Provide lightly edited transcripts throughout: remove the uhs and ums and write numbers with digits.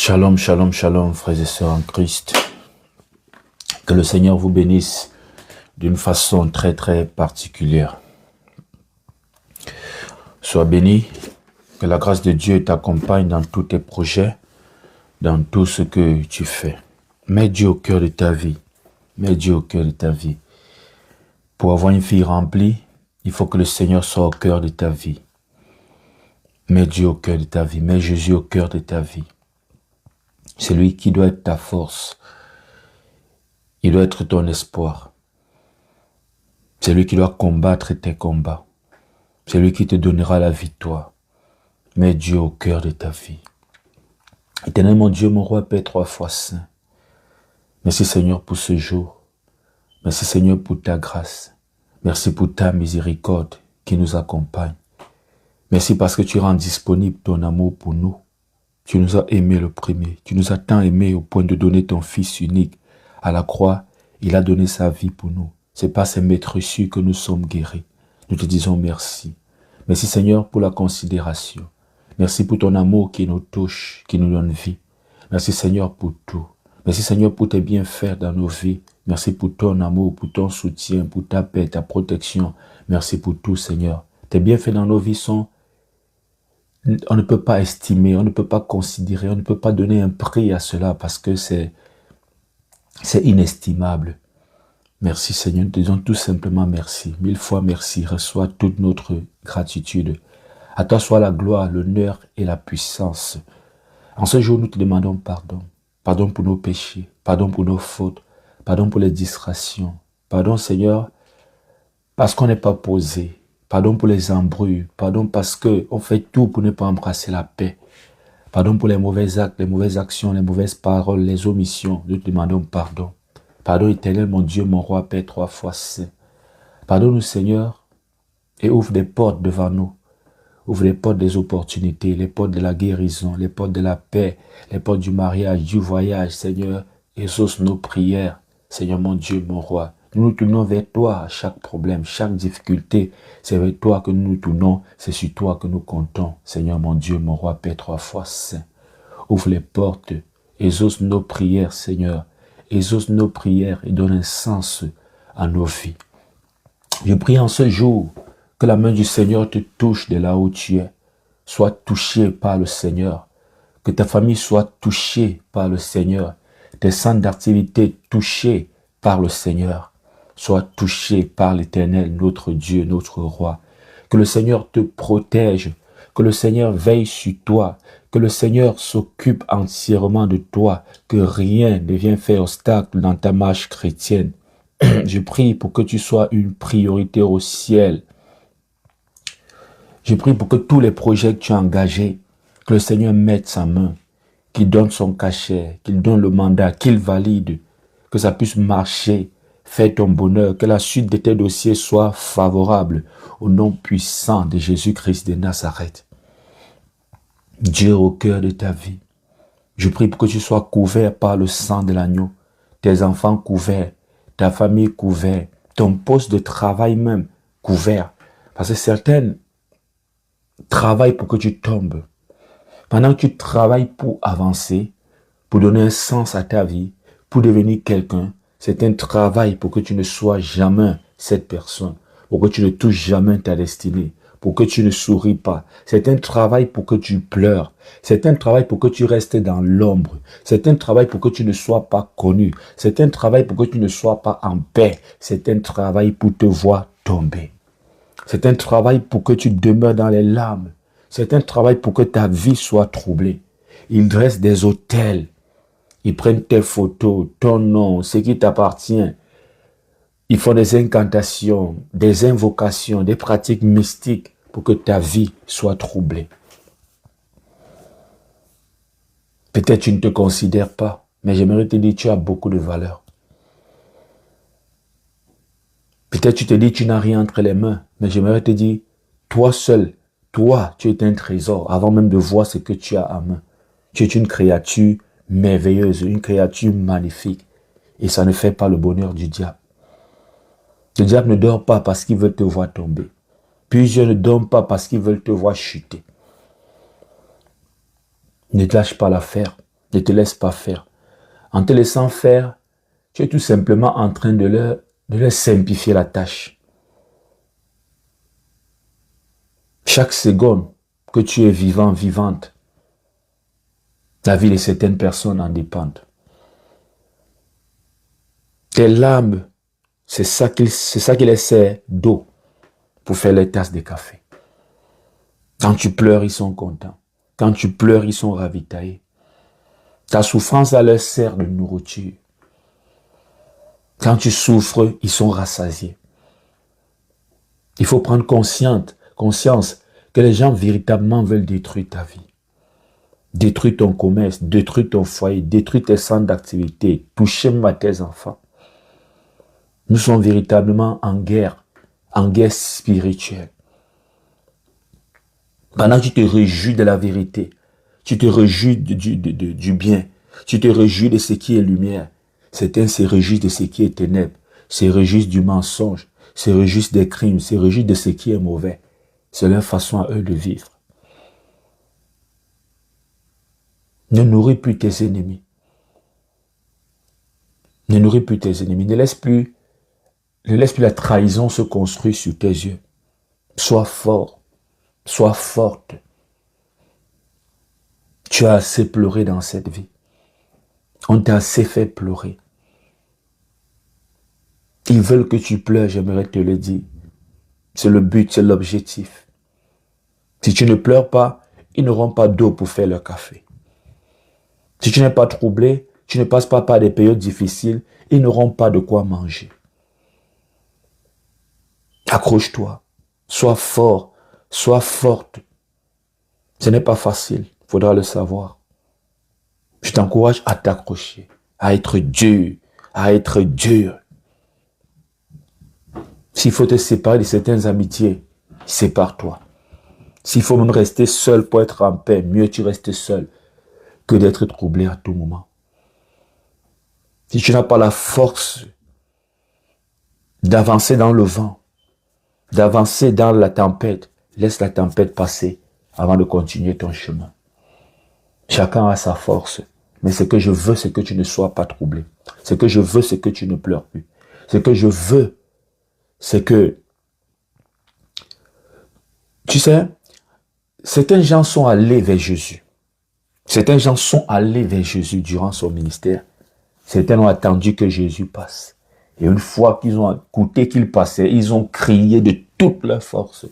Shalom, shalom, shalom, frères et sœurs en Christ. Que le Seigneur vous bénisse d'une façon très, très particulière. Sois béni, que la grâce de Dieu t'accompagne dans tous tes projets, dans tout ce que tu fais. Mets Dieu au cœur de ta vie. Mets Dieu au cœur de ta vie. Pour avoir une vie remplie, il faut que le Seigneur soit au cœur de ta vie. Mets Dieu au cœur de ta vie. Mets Jésus au cœur de ta vie. C'est lui qui doit être ta force. Il doit être ton espoir. C'est lui qui doit combattre tes combats. C'est lui qui te donnera la victoire. Mets Dieu au cœur de ta vie. Éternel mon Dieu, mon roi, Père trois fois saint. Merci Seigneur pour ce jour. Merci Seigneur pour ta grâce. Merci pour ta miséricorde qui nous accompagne. Merci parce que tu rends disponible ton amour pour nous. Tu nous as aimés le premier. Tu nous as tant aimés au point de donner ton Fils unique. À la croix, il a donné sa vie pour nous. C'est par ses maîtresses que nous sommes guéris. Nous te disons merci. Merci Seigneur pour la considération. Merci pour ton amour qui nous touche, qui nous donne vie. Merci Seigneur pour tout. Merci Seigneur pour tes bienfaits dans nos vies. Merci pour ton amour, pour ton soutien, pour ta paix, ta protection. Merci pour tout Seigneur. Tes bienfaits dans nos vies sont... On ne peut pas estimer, on ne peut pas considérer, on ne peut pas donner un prix à cela parce que c'est inestimable. Merci Seigneur, nous te disons tout simplement merci. 1000 fois merci, reçois toute notre gratitude. À toi soit la gloire, l'honneur et la puissance. En ce jour, nous te demandons pardon. Pardon pour nos péchés, pardon pour nos fautes, pardon pour les distractions. Pardon Seigneur, parce qu'on n'est pas posé. Pardon pour les embrouilles. Pardon parce qu'on fait tout pour ne pas embrasser la paix. Pardon pour les mauvais actes, les mauvaises actions, les mauvaises paroles, les omissions. Nous te demandons pardon. Pardon éternel, mon Dieu, mon roi, Père trois fois saint. Pardonne-nous Seigneur et ouvre des portes devant nous. Ouvre les portes des opportunités, les portes de la guérison, les portes de la paix, les portes du mariage, du voyage, Seigneur. Exauce nos prières, Seigneur mon Dieu, mon roi. Nous nous tournons vers toi à chaque problème, chaque difficulté. C'est vers toi que nous nous tournons, c'est sur toi que nous comptons. Seigneur mon Dieu, mon roi, Père trois fois saint. Ouvre les portes, exauce nos prières, Seigneur. Exauce nos prières et donne un sens à nos vies. Je prie en ce jour que la main du Seigneur te touche de là où tu es. Sois touché par le Seigneur. Que ta famille soit touchée par le Seigneur. Tes centres d'activité touchés par le Seigneur. Sois touché par l'Éternel, notre Dieu, notre Roi. Que le Seigneur te protège, que le Seigneur veille sur toi, que le Seigneur s'occupe entièrement de toi, que rien ne vienne faire obstacle dans ta marche chrétienne. Je prie pour que tu sois une priorité au ciel. Je prie pour que tous les projets que tu as engagés, que le Seigneur mette sa main, qu'il donne son cachet, qu'il donne le mandat, qu'il valide, que ça puisse marcher. Fais ton bonheur, que la suite de tes dossiers soit favorable au nom puissant de Jésus-Christ de Nazareth. Dieu au cœur de ta vie. Je prie pour que tu sois couvert par le sang de l'agneau, tes enfants couverts, ta famille couverte, ton poste de travail même couvert. Parce que certaines travaillent pour que tu tombes. Pendant que tu travailles pour avancer, pour donner un sens à ta vie, pour devenir quelqu'un, c'est un travail pour que tu ne sois jamais cette personne, pour que tu ne touches jamais ta destinée, pour que tu ne souris pas. C'est un travail pour que tu pleures. C'est un travail pour que tu restes dans l'ombre. C'est un travail pour que tu ne sois pas connu. C'est un travail pour que tu ne sois pas en paix. C'est un travail pour te voir tomber. C'est un travail pour que tu demeures dans les larmes. C'est un travail pour que ta vie soit troublée. Ils dressent des autels. Ils prennent tes photos, ton nom, ce qui t'appartient. Ils font des incantations, des invocations, des pratiques mystiques pour que ta vie soit troublée. Peut-être tu ne te considères pas, mais j'aimerais te dire que tu as beaucoup de valeur. Peut-être tu te dis que tu n'as rien entre les mains, mais j'aimerais te dire, toi seul, toi, tu es un trésor avant même de voir ce que tu as à main. Tu es une créature merveilleuse, une créature magnifique. Et ça ne fait pas le bonheur du diable. Le diable ne dort pas parce qu'il veut te voir tomber. Plusieurs ne dorment pas parce qu'ils veulent te voir chuter. Ne lâche pas l'affaire. Ne te laisse pas faire. En te laissant faire, tu es tout simplement en train de leur simplifier la tâche. Chaque seconde que tu es vivant, vivante, la vie de certaines personnes en dépendent. Tes larmes, c'est ça qu'il essaie d'eau pour faire les tasses de café. Quand tu pleures, ils sont contents. Quand tu pleures, ils sont ravitaillés. Ta souffrance à leur sert de nourriture. Quand tu souffres, ils sont rassasiés. Il faut prendre conscience que les gens véritablement veulent détruire ta vie. Détruire ton commerce, détruire ton foyer, détruire tes centres d'activité, toucher même à tes enfants. Nous sommes véritablement en guerre spirituelle. Pendant que tu te réjouis de la vérité, tu te réjouis du bien, tu te réjouis de ce qui est lumière, certains se réjouissent de ce qui est ténèbres, se réjouissent du mensonge, se réjouissent des crimes, se réjouissent de ce qui est mauvais. C'est leur façon à eux de vivre. Ne nourris plus tes ennemis. Ne nourris plus tes ennemis. Ne laisse plus la trahison se construire sur tes yeux. Sois fort. Sois forte. Tu as assez pleuré dans cette vie. On t'a assez fait pleurer. Ils veulent que tu pleures, j'aimerais te le dire. C'est le but, c'est l'objectif. Si tu ne pleures pas, ils n'auront pas d'eau pour faire leur café. Si tu n'es pas troublé, tu ne passes pas par des périodes difficiles, ils n'auront pas de quoi manger. Accroche-toi, sois fort, sois forte. Ce n'est pas facile, il faudra le savoir. Je t'encourage à t'accrocher, à être dur, à être dur. S'il faut te séparer de certaines amitiés, sépare-toi. S'il faut même rester seul pour être en paix, mieux tu restes seul que d'être troublé à tout moment. Si tu n'as pas la force d'avancer dans le vent, d'avancer dans la tempête, laisse la tempête passer avant de continuer ton chemin. Chacun a sa force, mais ce que je veux, c'est que tu ne sois pas troublé. Ce que je veux, c'est que tu ne pleures plus. Ce que je veux, c'est que, tu sais, certains gens sont allés vers Jésus. Certains gens sont allés vers Jésus durant son ministère. Certains ont attendu que Jésus passe. Et une fois qu'ils ont écouté qu'il passait, ils ont crié de toute leur force.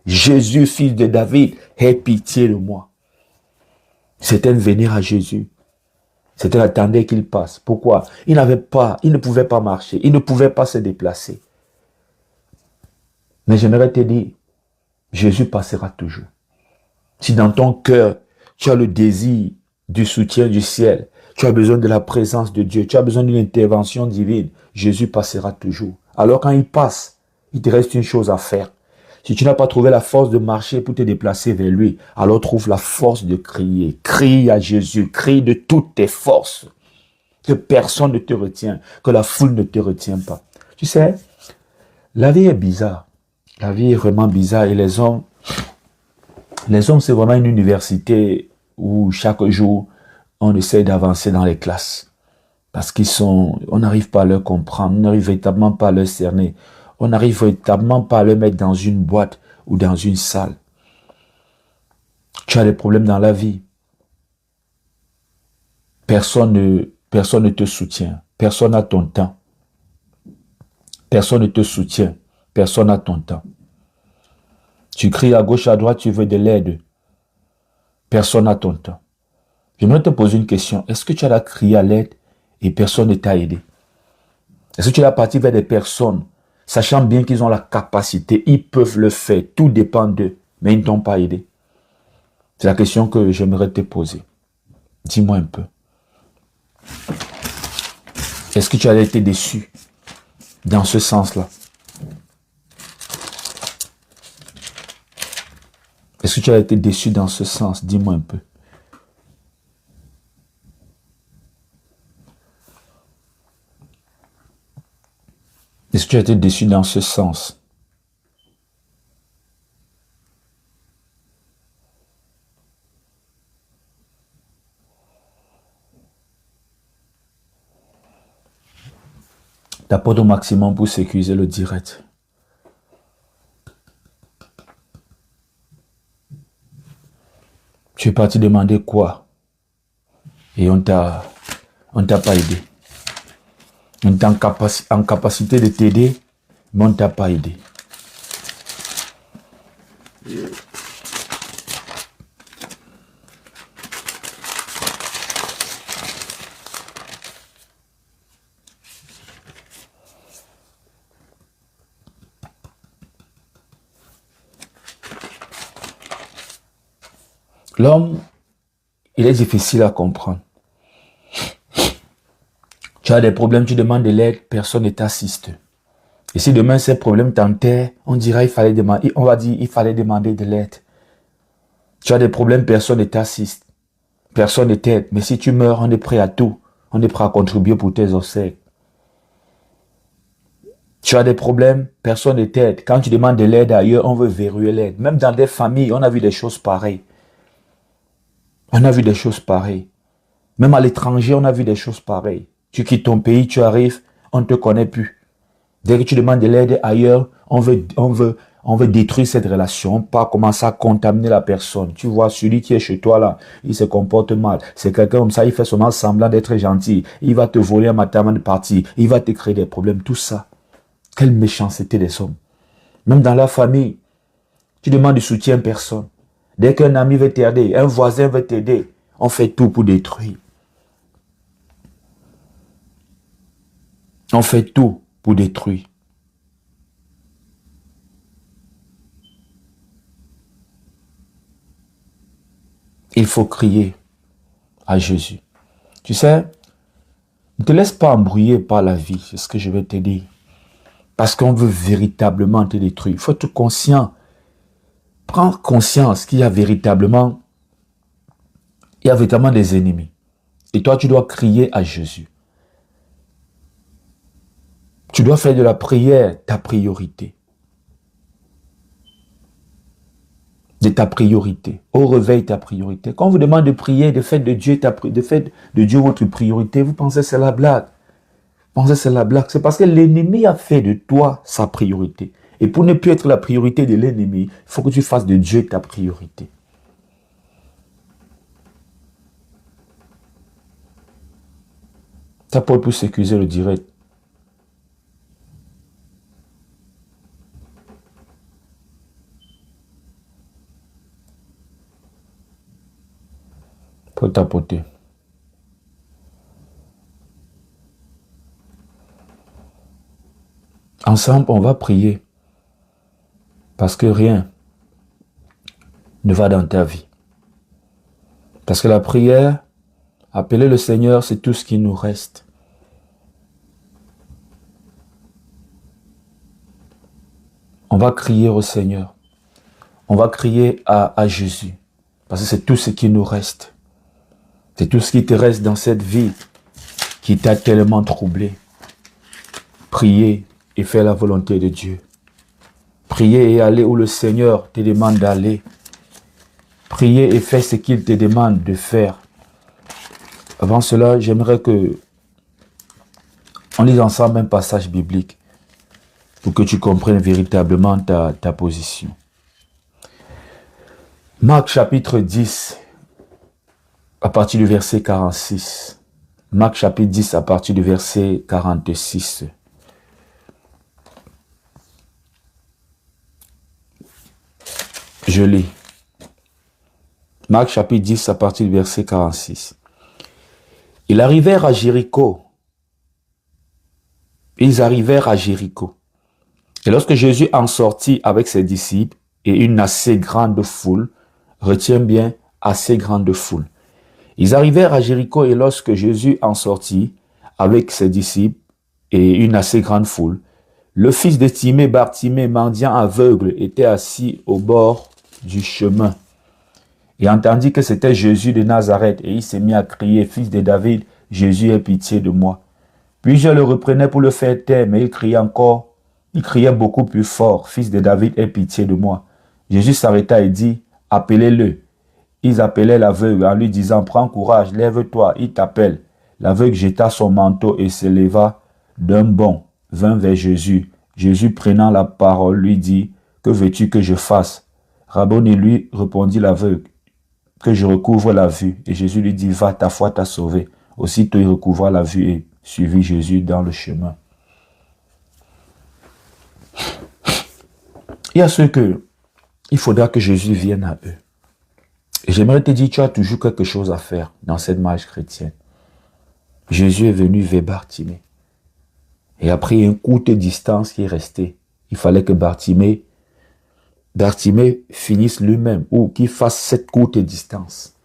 Jésus, fils de David, aie pitié de moi. Certains venaient à Jésus. Certains attendaient qu'il passe. Pourquoi? Ils ne pouvaient pas marcher. Ils ne pouvaient pas se déplacer. Mais j'aimerais te dire, Jésus passera toujours. Si dans ton cœur, tu as le désir du soutien du ciel, tu as besoin de la présence de Dieu, tu as besoin d'une intervention divine, Jésus passera toujours. Alors quand il passe, il te reste une chose à faire. Si tu n'as pas trouvé la force de marcher pour te déplacer vers lui, alors trouve la force de crier. Crie à Jésus, crie de toutes tes forces. Que personne ne te retient, que la foule ne te retient pas. Tu sais, la vie est bizarre. La vie est vraiment bizarre et les hommes, c'est vraiment une université où chaque jour, on essaie d'avancer dans les classes. Parce on n'arrive pas à leur comprendre, on n'arrive véritablement pas à leur cerner. On n'arrive véritablement pas à le mettre dans une boîte ou dans une salle. Tu as des problèmes dans la vie. Personne ne te soutient. Personne n'a ton temps. Personne ne te soutient. Personne n'a ton temps. Tu cries à gauche, à droite, tu veux de l'aide. Personne n'a ton temps. J'aimerais te poser une question. Est-ce que tu as crié à l'aide et personne ne t'a aidé? Est-ce que tu as parti vers des personnes sachant bien qu'ils ont la capacité, ils peuvent le faire, tout dépend d'eux, mais ils ne t'ont pas aidé? C'est la question que j'aimerais te poser. Dis-moi un peu. Est-ce que tu as été déçu dans ce sens-là? Est-ce que tu as été déçu dans ce sens? Dis-moi un peu. Est-ce que tu as été déçu dans ce sens? T'apportes au maximum pour sécuriser le direct. Tu es parti demander quoi? Et on t'a pas aidé. On est en capacité de t'aider, mais on ne t'a pas aidé. L'homme, il est difficile à comprendre. Tu as des problèmes, tu demandes de l'aide, personne ne t'assiste. Et si demain ces problèmes t'enterrent, on dira on va dire il fallait demander de l'aide. Tu as des problèmes, personne ne t'assiste. Personne ne t'aide. Mais si tu meurs, on est prêt à tout. On est prêt à contribuer pour tes obsèques. Tu as des problèmes, personne ne t'aide. Quand tu demandes de l'aide ailleurs, on veut verrouiller l'aide. Même dans des familles, on a vu des choses pareilles. On a vu des choses pareilles. Même à l'étranger, on a vu des choses pareilles. Tu quittes ton pays, tu arrives, on ne te connaît plus. Dès que tu demandes de l'aide ailleurs, on veut détruire cette relation, pas commencer à contaminer la personne. Tu vois, celui qui est chez toi là, il se comporte mal. C'est quelqu'un comme ça, il fait seulement semblant d'être gentil. Il va te voler un matin avant de partir. Il va te créer des problèmes, tout ça. Quelle méchanceté des hommes. Même dans la famille, tu demandes du soutien à personne. Dès qu'un ami veut t'aider, un voisin veut t'aider, on fait tout pour détruire. On fait tout pour détruire. Il faut crier à Jésus. Tu sais, ne te laisse pas embrouiller par la vie, c'est ce que je vais te dire. Parce qu'on veut véritablement te détruire. Il faut être conscient. Prends conscience qu'il y a véritablement des ennemis. Et toi, tu dois crier à Jésus. Tu dois faire de la prière ta priorité. De ta priorité. Au réveil, ta priorité. Quand on vous demande de prier, de faire de Dieu votre priorité, vous pensez que c'est la blague. Vous pensez que c'est la blague. C'est parce que l'ennemi a fait de toi sa priorité. Et pour ne plus être la priorité de l'ennemi, il faut que tu fasses de Dieu ta priorité. Ça pour sécuriser le direct. Pour tapoter. Ensemble, on va prier. Parce que rien ne va dans ta vie. Parce que la prière, appeler le Seigneur, c'est tout ce qui nous reste. On va crier au Seigneur. On va crier à Jésus. Parce que c'est tout ce qui nous reste. C'est tout ce qui te reste dans cette vie qui t'a tellement troublé. Priez et faire la volonté de Dieu. Priez et aller où le Seigneur te demande d'aller. Priez et fais ce qu'il te demande de faire. Avant cela, j'aimerais que on lise ensemble un passage biblique pour que tu comprennes véritablement ta position. Marc chapitre 10, à partir du verset 46. Marc chapitre 10, à partir du verset 46. Je lis. Marc chapitre 10 à partir du verset 46. Ils arrivèrent à Jéricho. Ils arrivèrent à Jéricho. Et lorsque Jésus en sortit avec ses disciples et une assez grande foule, retiens bien, assez grande foule. Ils arrivèrent à Jéricho et lorsque Jésus en sortit avec ses disciples et une assez grande foule, le fils de Timée, Bartimée, mendiant aveugle, était assis au bord du chemin. Et entendit que c'était Jésus de Nazareth, et il s'est mis à crier, fils de David, Jésus, aie pitié de moi. Puis je le reprenais pour le faire taire, mais il criait beaucoup plus fort, fils de David, aie pitié de moi. Jésus s'arrêta et dit, appelez-le. Ils appelaient l'aveugle en lui disant, prends courage, lève-toi, il t'appelle. L'aveugle jeta son manteau et se leva d'un bond. vint vers Jésus. Jésus, prenant la parole, lui dit, « Que veux-tu que je fasse ?» Rabboni lui répondit l'aveugle, « Que je recouvre la vue. » Et Jésus lui dit, « Va, ta foi t'a sauvé. » Aussitôt il recouvra la vue et suivit Jésus dans le chemin. Il y a ceux que il faudra que Jésus vienne à eux. Et j'aimerais te dire, tu as toujours quelque chose à faire dans cette marche chrétienne. Jésus est venu vers Bartimée. Et après une courte distance qui est restée, il fallait que Bartimée finisse lui-même ou qu'il fasse cette courte distance.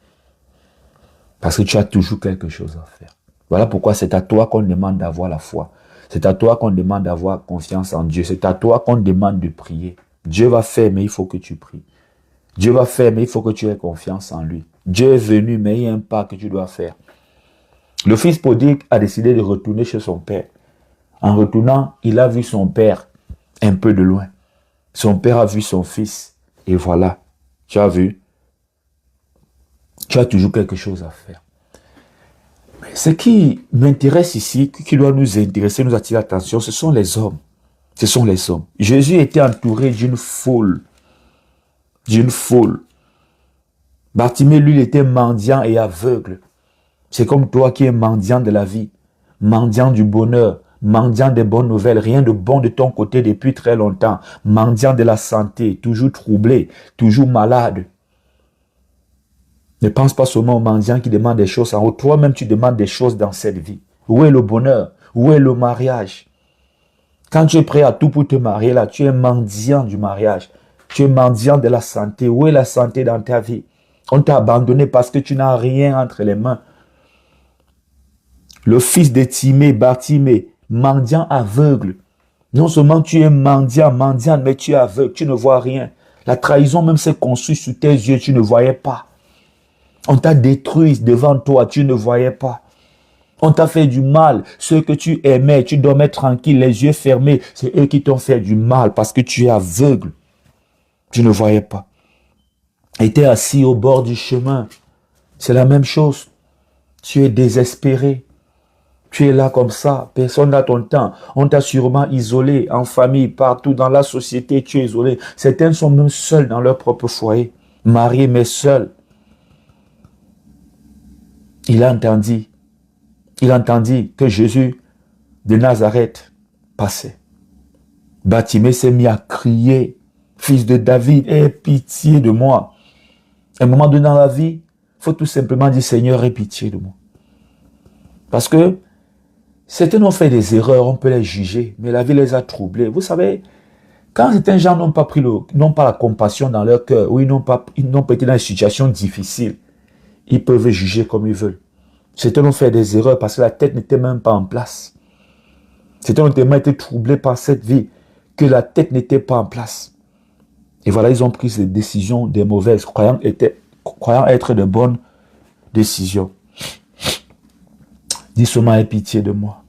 Parce que tu as toujours quelque chose à faire. Voilà pourquoi c'est à toi qu'on demande d'avoir la foi. C'est à toi qu'on demande d'avoir confiance en Dieu. C'est à toi qu'on demande de prier. Dieu va faire, mais il faut que tu pries. Dieu va faire, mais il faut que tu aies confiance en lui. Dieu est venu, mais il y a un pas que tu dois faire. Le fils prodigue a décidé de retourner chez son père. En retournant, il a vu son père un peu de loin. Son père a vu son fils. Et voilà, tu as vu, tu as toujours quelque chose à faire. Mais ce qui m'intéresse ici, qui doit nous intéresser, nous attirer l'attention, ce sont les hommes. Ce sont les hommes. Jésus était entouré d'une foule. D'une foule. Bartimée, lui, il était mendiant et aveugle. C'est comme toi qui es mendiant de la vie, mendiant du bonheur, mendiant des bonnes nouvelles, rien de bon de ton côté depuis très longtemps, mendiant de la santé, toujours troublé, toujours malade. Ne pense pas seulement aux mendiants qui demandent des choses en haut. Toi-même, tu demandes des choses dans cette vie. Où est le bonheur? Où est le mariage? Quand tu es prêt à tout pour te marier, là, tu es mendiant du mariage. Tu es mendiant de la santé. Où est la santé dans ta vie? On t'a abandonné parce que tu n'as rien entre les mains. Le fils de Timée, Bartimée, mendiant aveugle. Non seulement tu es mendiant, mais tu es aveugle, tu ne vois rien. La trahison même s'est construite sous tes yeux, tu ne voyais pas. On t'a détruit devant toi, tu ne voyais pas. On t'a fait du mal. Ceux que tu aimais, tu dormais tranquille, les yeux fermés. C'est eux qui t'ont fait du mal parce que tu es aveugle. Tu ne voyais pas. Et tu es assis au bord du chemin. C'est la même chose. Tu es désespéré. Tu es là comme ça. Personne n'a ton temps. On t'a sûrement isolé en famille, partout dans la société. Tu es isolé. Certains sont même seuls dans leur propre foyer. Mariés mais seuls. Il entendit que Jésus de Nazareth passait. Bartimée s'est mis à crier, « Fils de David, aie pitié de moi. » À un moment donné dans la vie, il faut tout simplement dire, « Seigneur, aie pitié de moi. » Parce que certains ont fait des erreurs, on peut les juger, mais la vie les a troublés. Vous savez, quand certains gens n'ont pas la compassion dans leur cœur, ou ils n'ont pas été dans une situation difficile, ils peuvent juger comme ils veulent. Certains ont fait des erreurs parce que la tête n'était même pas en place. Certains ont tellement été troublés par cette vie que la tête n'était pas en place. Et voilà, ils ont pris des décisions des mauvaises, croyant être de bonnes décisions. Dis seulement, aie pitié de moi.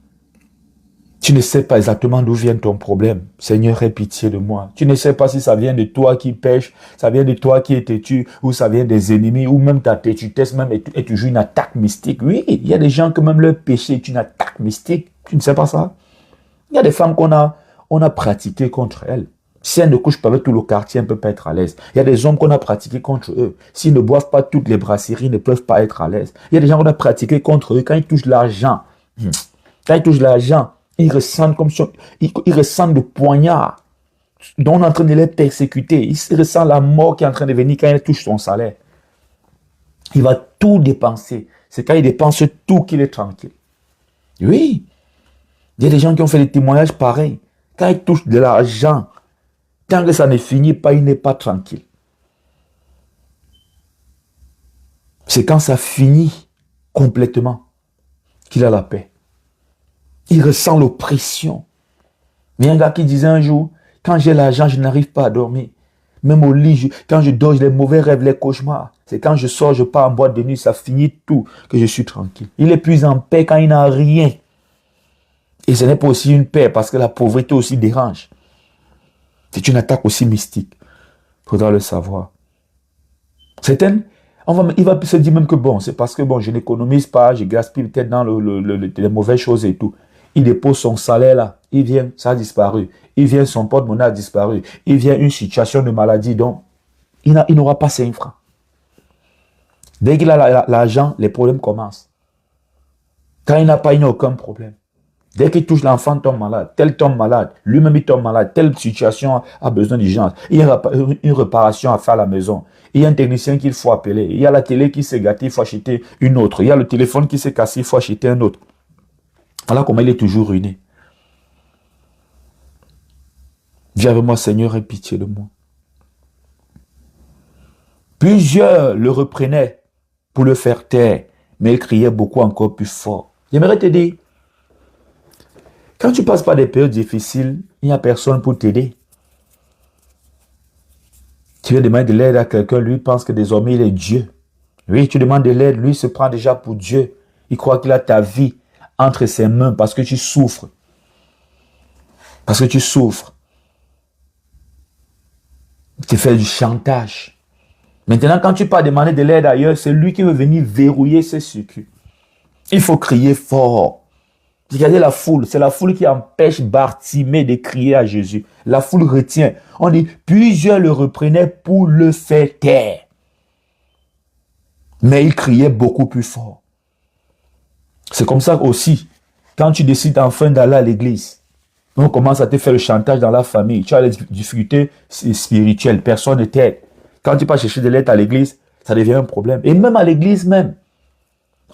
Tu ne sais pas exactement d'où vient ton problème. Seigneur, aie pitié de moi. Tu ne sais pas si ça vient de toi qui pêches, ça vient de toi qui es têtu, ou ça vient des ennemis, ou même ta têtutesse même est toujours une attaque mystique. Oui, il y a des gens que même leur péché est une attaque mystique. Tu ne sais pas ça? Il y a des femmes qu'on a pratiqué contre elles. Si elles ne couchent pas avec tout le quartier, elles ne peuvent pas être à l'aise. Il y a des hommes qu'on a pratiqué contre eux. S'ils ne boivent pas toutes les brasseries, ils ne peuvent pas être à l'aise. Il y a des gens qu'on a pratiqué contre eux. Quand ils touchent l'argent, ils ressentent le poignard dont on est en train de les persécuter. Ils ressentent la mort qui est en train de venir quand ils touchent son salaire. Il va tout dépenser. C'est quand il dépense tout qu'il est tranquille. Oui. Il y a des gens qui ont fait des témoignages pareils. Quand ils touchent de l'argent, tant que ça ne finit pas, il n'est pas tranquille. C'est quand ça finit complètement qu'il a la paix. Il ressent l'oppression. Il y a un gars qui disait un jour, quand j'ai l'argent, je n'arrive pas à dormir. Même au lit, quand je dors, j'ai les mauvais rêves, les cauchemars. C'est quand je sors, je pars en boîte de nuit, ça finit tout, que je suis tranquille. Il est plus en paix quand il n'a rien. Et ce n'est pas aussi une paix, parce que la pauvreté aussi dérange. C'est une attaque aussi mystique. Il faudra le savoir. Certaines, il va se dire même que bon, c'est parce que bon, je n'économise pas, je gaspille peut-être dans les mauvaises choses et tout. Il dépose son salaire là. Il vient, ça a disparu. Il vient, son porte-monnaie a disparu. Il vient, une situation de maladie, donc il n'aura pas 5 francs. Dès qu'il a l'argent, les problèmes commencent. Quand il n'a pas, il n'a aucun problème. Dès qu'il touche l'enfant tombe malade, tel tombe malade, lui-même il tombe malade, telle situation a besoin d'urgence. Il y a une réparation à faire à la maison. Il y a un technicien qu'il faut appeler. Il y a la télé qui s'est gâtée, il faut acheter une autre. Il y a le téléphone qui s'est cassé, il faut acheter un autre. Voilà comment il est toujours ruiné. Viens avec moi, Seigneur, aie pitié de moi. Plusieurs le reprenaient pour le faire taire, mais il criait beaucoup encore plus fort. J'aimerais te dire, quand tu passes par des périodes difficiles, il n'y a personne pour t'aider. Tu veux demander de l'aide à quelqu'un, lui pense que désormais il est Dieu. Oui, tu demandes de l'aide, lui se prend déjà pour Dieu. Il croit qu'il a ta vie entre ses mains parce que tu souffres. Parce que tu souffres. Tu fais du chantage. Maintenant, quand tu pars demander de l'aide ailleurs, c'est lui qui veut venir verrouiller ses circuits. Il faut crier fort. Regardez la foule, c'est la foule qui empêche Bartimée de crier à Jésus. La foule retient. On dit, plusieurs le reprenaient pour le faire taire. Mais il criait beaucoup plus fort. C'est comme ça aussi, quand tu décides enfin d'aller à l'église, on commence à te faire le chantage dans la famille. Tu as des difficultés spirituelles, personne ne t'aide. Quand tu pars chercher de l'aide à l'église, ça devient un problème. Et même à l'église même,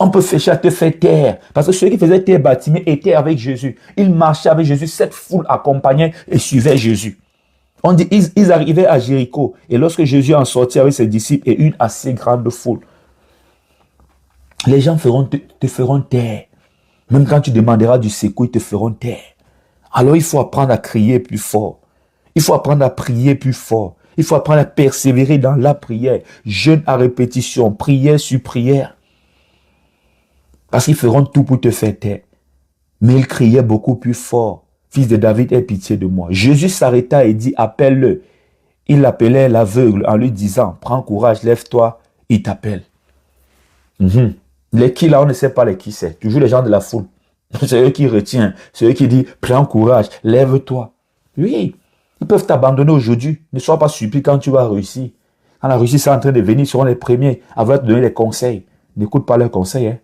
on peut chercher à te faire taire. Parce que ceux qui faisaient taire Bartimée étaient avec Jésus. Ils marchaient avec Jésus. Cette foule accompagnait et suivait Jésus. On dit, ils arrivaient à Jéricho. Et lorsque Jésus en sortit avec ses disciples et une assez grande foule, les gens te feront taire. Même quand tu demanderas du secours, ils te feront taire. Alors il faut apprendre à crier plus fort. Il faut apprendre à prier plus fort. Il faut apprendre à persévérer dans la prière. Jeûne à répétition, prière sur prière. Parce qu'ils feront tout pour te faire taire. Mais il criait beaucoup plus fort. Fils de David, aie pitié de moi. Jésus s'arrêta et dit, appelle-le. Il appelait l'aveugle en lui disant, prends courage, lève-toi, il t'appelle. Les qui là, on ne sait pas les qui c'est. Toujours les gens de la foule. C'est eux qui retiennent. C'est eux qui disent, prends courage, lève-toi. Oui, ils peuvent t'abandonner aujourd'hui. Ne sois pas surpris quand tu vas réussir. Quand la Russie est en train de venir, ils seront les premiers à te donner des conseils. N'écoute pas leurs conseils. Hein.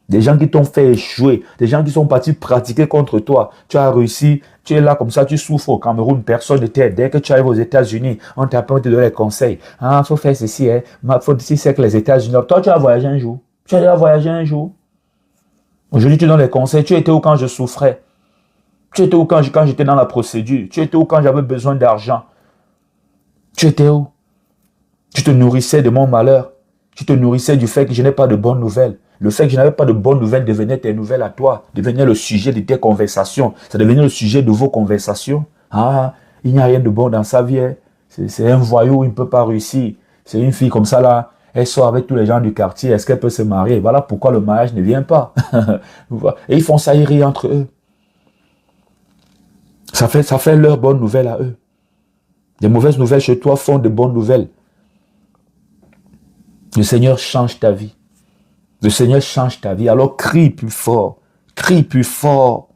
Des gens qui t'ont fait échouer, des gens qui sont partis pratiquer contre toi. Tu as réussi, tu es là comme ça, tu souffres au Cameroun, personne ne t'aide. Dès que tu arrives aux États-Unis, on t'apprend à te donner des conseils. Ah, il faut faire ceci, hein. Faut si c'est que les États-Unis. Toi, tu as voyagé un jour. Tu as déjà voyagé un jour. Aujourd'hui, tu donnes des conseils. Tu étais où quand je souffrais? Tu étais où quand j'étais dans la procédure? Tu étais où quand j'avais besoin d'argent? Tu étais où? Tu te nourrissais de mon malheur. Tu te nourrissais du fait que je n'ai pas de bonnes nouvelles. Le fait que je n'avais pas de bonnes nouvelles devenait tes nouvelles à toi, devenait le sujet de tes conversations. Ça devenait le sujet de vos conversations. Ah, il n'y a rien de bon dans sa vie. Hein. C'est un voyou, il ne peut pas réussir. C'est une fille comme ça là, elle sort avec tous les gens du quartier. Est-ce qu'elle peut se marier? Voilà pourquoi le mariage ne vient pas. Et ils font ça, ils rient entre eux. Ça fait leurs bonnes nouvelles à eux. Des mauvaises nouvelles chez toi font de bonnes nouvelles. Le Seigneur change ta vie. Le Seigneur change ta vie. Alors crie plus fort. Crie plus fort.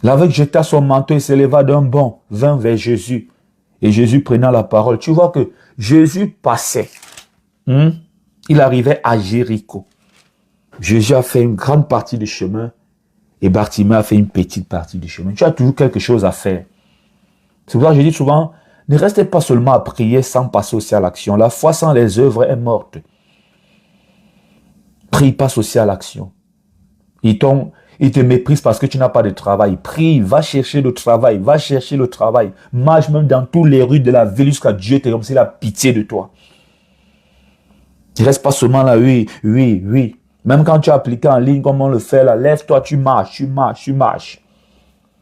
L'aveugle jeta son manteau et s'éleva d'un bond, vint vers Jésus. Et Jésus prenant la parole. Tu vois que Jésus passait. Il arrivait à Jéricho. Jésus a fait une grande partie du chemin et Bartimée a fait une petite partie du chemin. Tu as toujours quelque chose à faire. C'est pour ça que je dis souvent, ne restez pas seulement à prier sans passer aussi à l'action. La foi sans les œuvres est morte. Prie, passe aussi à l'action. Ils te méprisent parce que tu n'as pas de travail. Prie, va chercher le travail, va chercher le travail. Marche même dans toutes les rues de la ville jusqu'à Dieu te comme s'il a pitié de toi. Ne reste pas seulement là, oui. Même quand tu as appliqué en ligne, comme on le fait là, lève-toi, tu marches.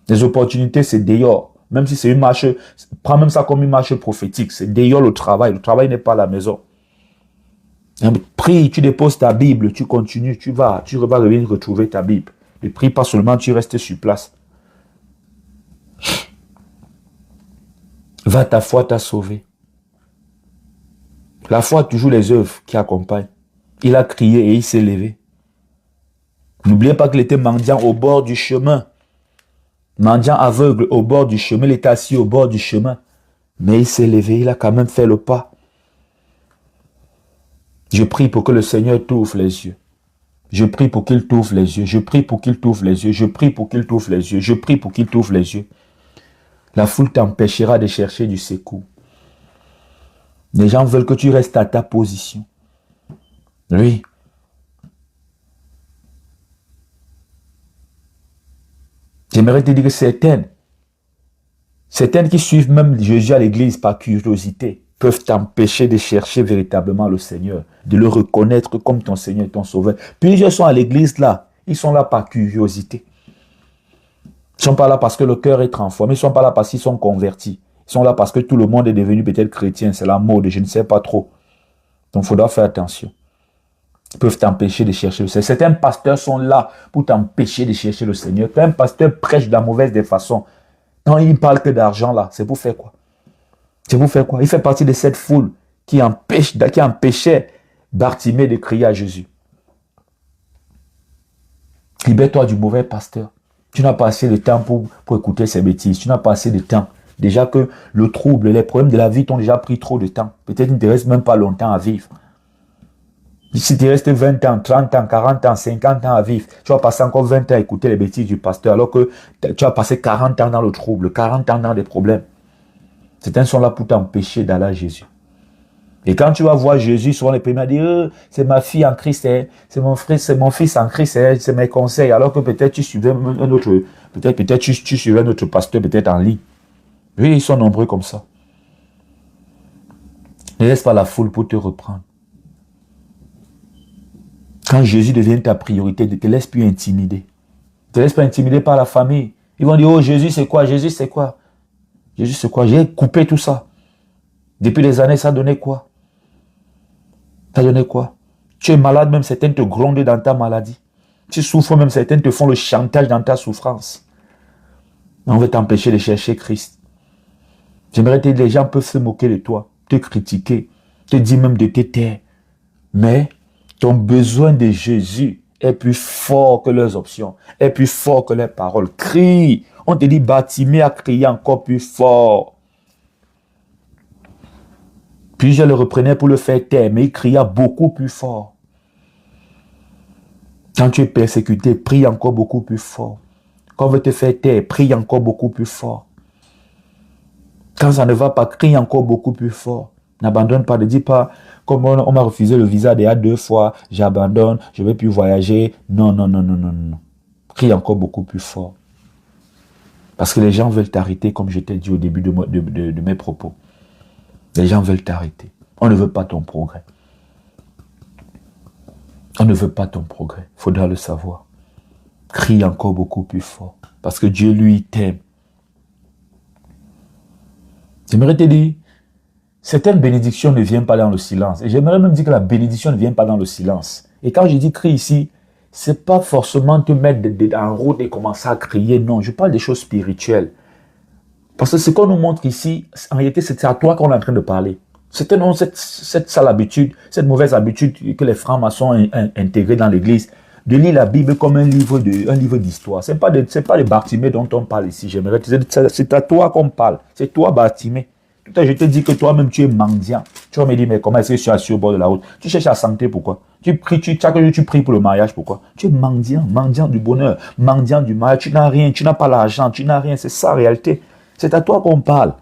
Les opportunités, c'est dehors. Même si c'est une marche, prends même ça comme une marche prophétique. C'est dehors le travail. Le travail n'est pas à la maison. Prie, tu déposes ta Bible, tu continues, tu vas revenir retrouver ta Bible. Ne prie pas seulement, tu restes sur place. Va, ta foi t'a sauvé. La foi a toujours les œuvres qui accompagnent. Il a crié et il s'est levé. N'oubliez pas qu'il était mendiant au bord du chemin. Mendiant aveugle au bord du chemin, il était assis au bord du chemin. Mais il s'est levé, il a quand même fait le pas. Je prie pour que le Seigneur t'ouvre les yeux. Je prie pour qu'il t'ouvre les yeux. Je prie pour qu'il t'ouvre les yeux. Je prie pour qu'il t'ouvre les yeux. Je prie pour qu'il t'ouvre les yeux. La foule t'empêchera de chercher du secours. Les gens veulent que tu restes à ta position. Oui. J'aimerais te dire que certaines qui suivent même Jésus à l'église par curiosité, peuvent t'empêcher de chercher véritablement le Seigneur, de le reconnaître comme ton Seigneur et ton Sauveur. Plusieurs sont à l'église là, ils sont là par curiosité. Ils ne sont pas là parce que le cœur est transformé, ils ne sont pas là parce qu'ils sont convertis. Ils sont là parce que tout le monde est devenu peut-être chrétien, c'est la mode, je ne sais pas trop. Donc il faudra faire attention. Ils peuvent t'empêcher de chercher le Seigneur. Certains pasteurs sont là pour t'empêcher de chercher le Seigneur. Quand un pasteur prêche de la mauvaise des façons, quand il parle que d'argent là, c'est pour faire quoi? C'est pour faire quoi? Il fait partie de cette foule qui empêchait Bartimée de crier à Jésus. Libère-toi du mauvais pasteur. Tu n'as pas assez de temps pour écouter ces bêtises. Tu n'as pas assez de temps. Déjà que le trouble, les problèmes de la vie t'ont déjà pris trop de temps. Peut-être qu'il ne te reste même pas longtemps à vivre. Si tu restes 20 ans, 30 ans, 40 ans, 50 ans à vivre, tu vas passer encore 20 ans à écouter les bêtises du pasteur, alors que tu vas passer 40 ans dans le trouble, 40 ans dans des problèmes. Certains sont là pour t'empêcher d'aller à Jésus. Et quand tu vas voir Jésus, souvent les premiers disent, c'est ma fille en Christ, c'est mon frère, c'est mon fils en Christ, c'est mes conseils, alors que peut-être tu suivais un autre, peut-être tu suivais un autre pasteur, peut-être en ligne. Oui, ils sont nombreux comme ça. Ne laisse pas la foule pour te reprendre. Quand Jésus devient ta priorité, ne te laisse plus intimider. Ne te laisse pas intimider par la famille. Ils vont dire, oh Jésus c'est quoi? Jésus c'est quoi? Jésus c'est quoi? J'ai coupé tout ça. Depuis des années, ça donnait quoi? Ça donnait quoi? Tu es malade, même certains te grondent dans ta maladie. Tu souffres, même certains te font le chantage dans ta souffrance. On veut t'empêcher de chercher Christ. J'aimerais te dire, les gens peuvent se moquer de toi, te critiquer, te dire même de te taire. Mais ton besoin de Jésus est plus fort que leurs options, est plus fort que leurs paroles. Crie. On te dit, Bartimée a crié encore plus fort. Puis je le reprenais pour le faire taire, mais il cria beaucoup plus fort. Quand tu es persécuté, prie encore beaucoup plus fort. Quand on veut te faire taire, prie encore beaucoup plus fort. Quand ça ne va pas, crie encore beaucoup plus fort. N'abandonne pas, ne dis pas, comme on m'a refusé le visa déjà 2 fois, j'abandonne, je ne vais plus voyager. Non, non, non, non, non, non. Crie encore beaucoup plus fort. Parce que les gens veulent t'arrêter, comme je t'ai dit au début de mes propos. Les gens veulent t'arrêter. On ne veut pas ton progrès. On ne veut pas ton progrès. Il faudra le savoir. Crie encore beaucoup plus fort. Parce que Dieu, lui, t'aime. J'aimerais te dire, certaines bénédictions ne viennent pas dans le silence. Et j'aimerais même dire que la bénédiction ne vient pas dans le silence. Et quand je dis crie ici, ce n'est pas forcément te mettre en route et commencer à crier. Non, je parle des choses spirituelles. Parce que ce qu'on nous montre ici, en réalité, c'est à toi qu'on est en train de parler. C'était non cette sale habitude, cette mauvaise habitude que les francs-maçons ont intégrée dans l'église, de lire la Bible comme un livre d'histoire. Ce n'est pas de Bartimée dont on parle ici. J'aimerais te dire, c'est à toi qu'on parle. C'est toi, Bartimée. Tout à l'heure, je te dis que toi-même, tu es mendiant. Tu vas me dire, mais comment est-ce que je suis assis au bord de la route? Tu cherches la santé, pourquoi? Chaque jour, tu pries pour le mariage, pourquoi? Tu es mendiant, mendiant du bonheur, mendiant du mariage. Tu n'as rien, tu n'as pas l'argent, tu n'as rien. C'est ça, la réalité. C'est à toi qu'on parle.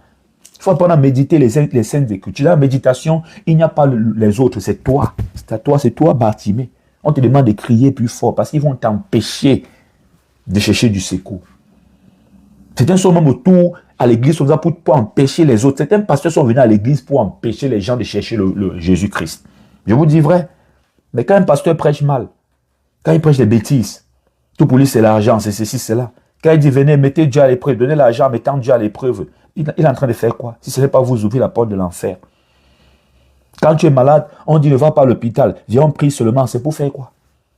Il faut apprendre à méditer les scènes d'écriture. Dans la méditation, il n'y a pas les autres, c'est toi. C'est à toi, c'est toi, Bartimée. On te demande de crier plus fort parce qu'ils vont t'empêcher de chercher du secours. Certains sont même autour à l'église pour empêcher les autres. Certains pasteurs sont venus à l'église pour empêcher les gens de chercher le Jésus-Christ. Je vous dis vrai. Mais quand un pasteur prêche mal, quand il prêche des bêtises, tout pour lui c'est l'argent, c'est ceci, c'est là. Quand il dit venez, mettez Dieu à l'épreuve, donnez l'argent, mettez Dieu à l'épreuve, il est en train de faire quoi? Si ce n'est pas vous ouvrir la porte de l'enfer. Quand tu es malade, on dit ne va pas à l'hôpital. Viens, on prie seulement. C'est pour faire quoi?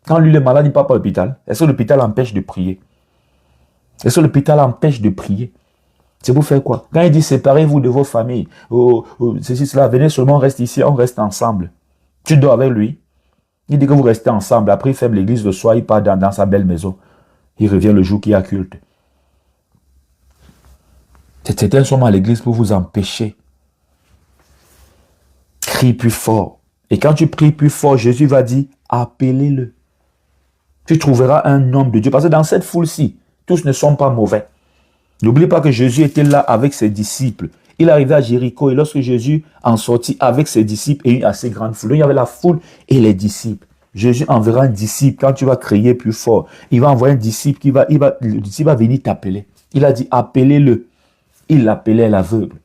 Quand lui, le malade, il ne part pas à l'hôpital. Est-ce que l'hôpital empêche de prier? Est-ce que l'hôpital empêche de prier? C'est pour faire quoi? Quand il dit séparez-vous de vos familles, ceci, cela, venez seulement, on reste ici, on reste ensemble. Tu dors avec lui. Il dit que vous restez ensemble. Après, il ferme l'église le soir, il part dans sa belle maison. Il revient le jour qu'il y a culte. Certains sont à l'église pour vous empêcher. Crie plus fort. Et quand tu pries plus fort, Jésus va dire, appelez-le. Tu trouveras un homme de Dieu. Parce que dans cette foule-ci, tous ne sont pas mauvais. N'oublie pas que Jésus était là avec ses disciples. Il arrivait à Jéricho et lorsque Jésus en sortit avec ses disciples et une assez grande foule, il y avait la foule et les disciples. Jésus enverra un disciple quand tu vas crier plus fort. Il va envoyer un disciple le disciple va venir t'appeler. Il a dit appelez-le. Il l'appelait l'aveugle.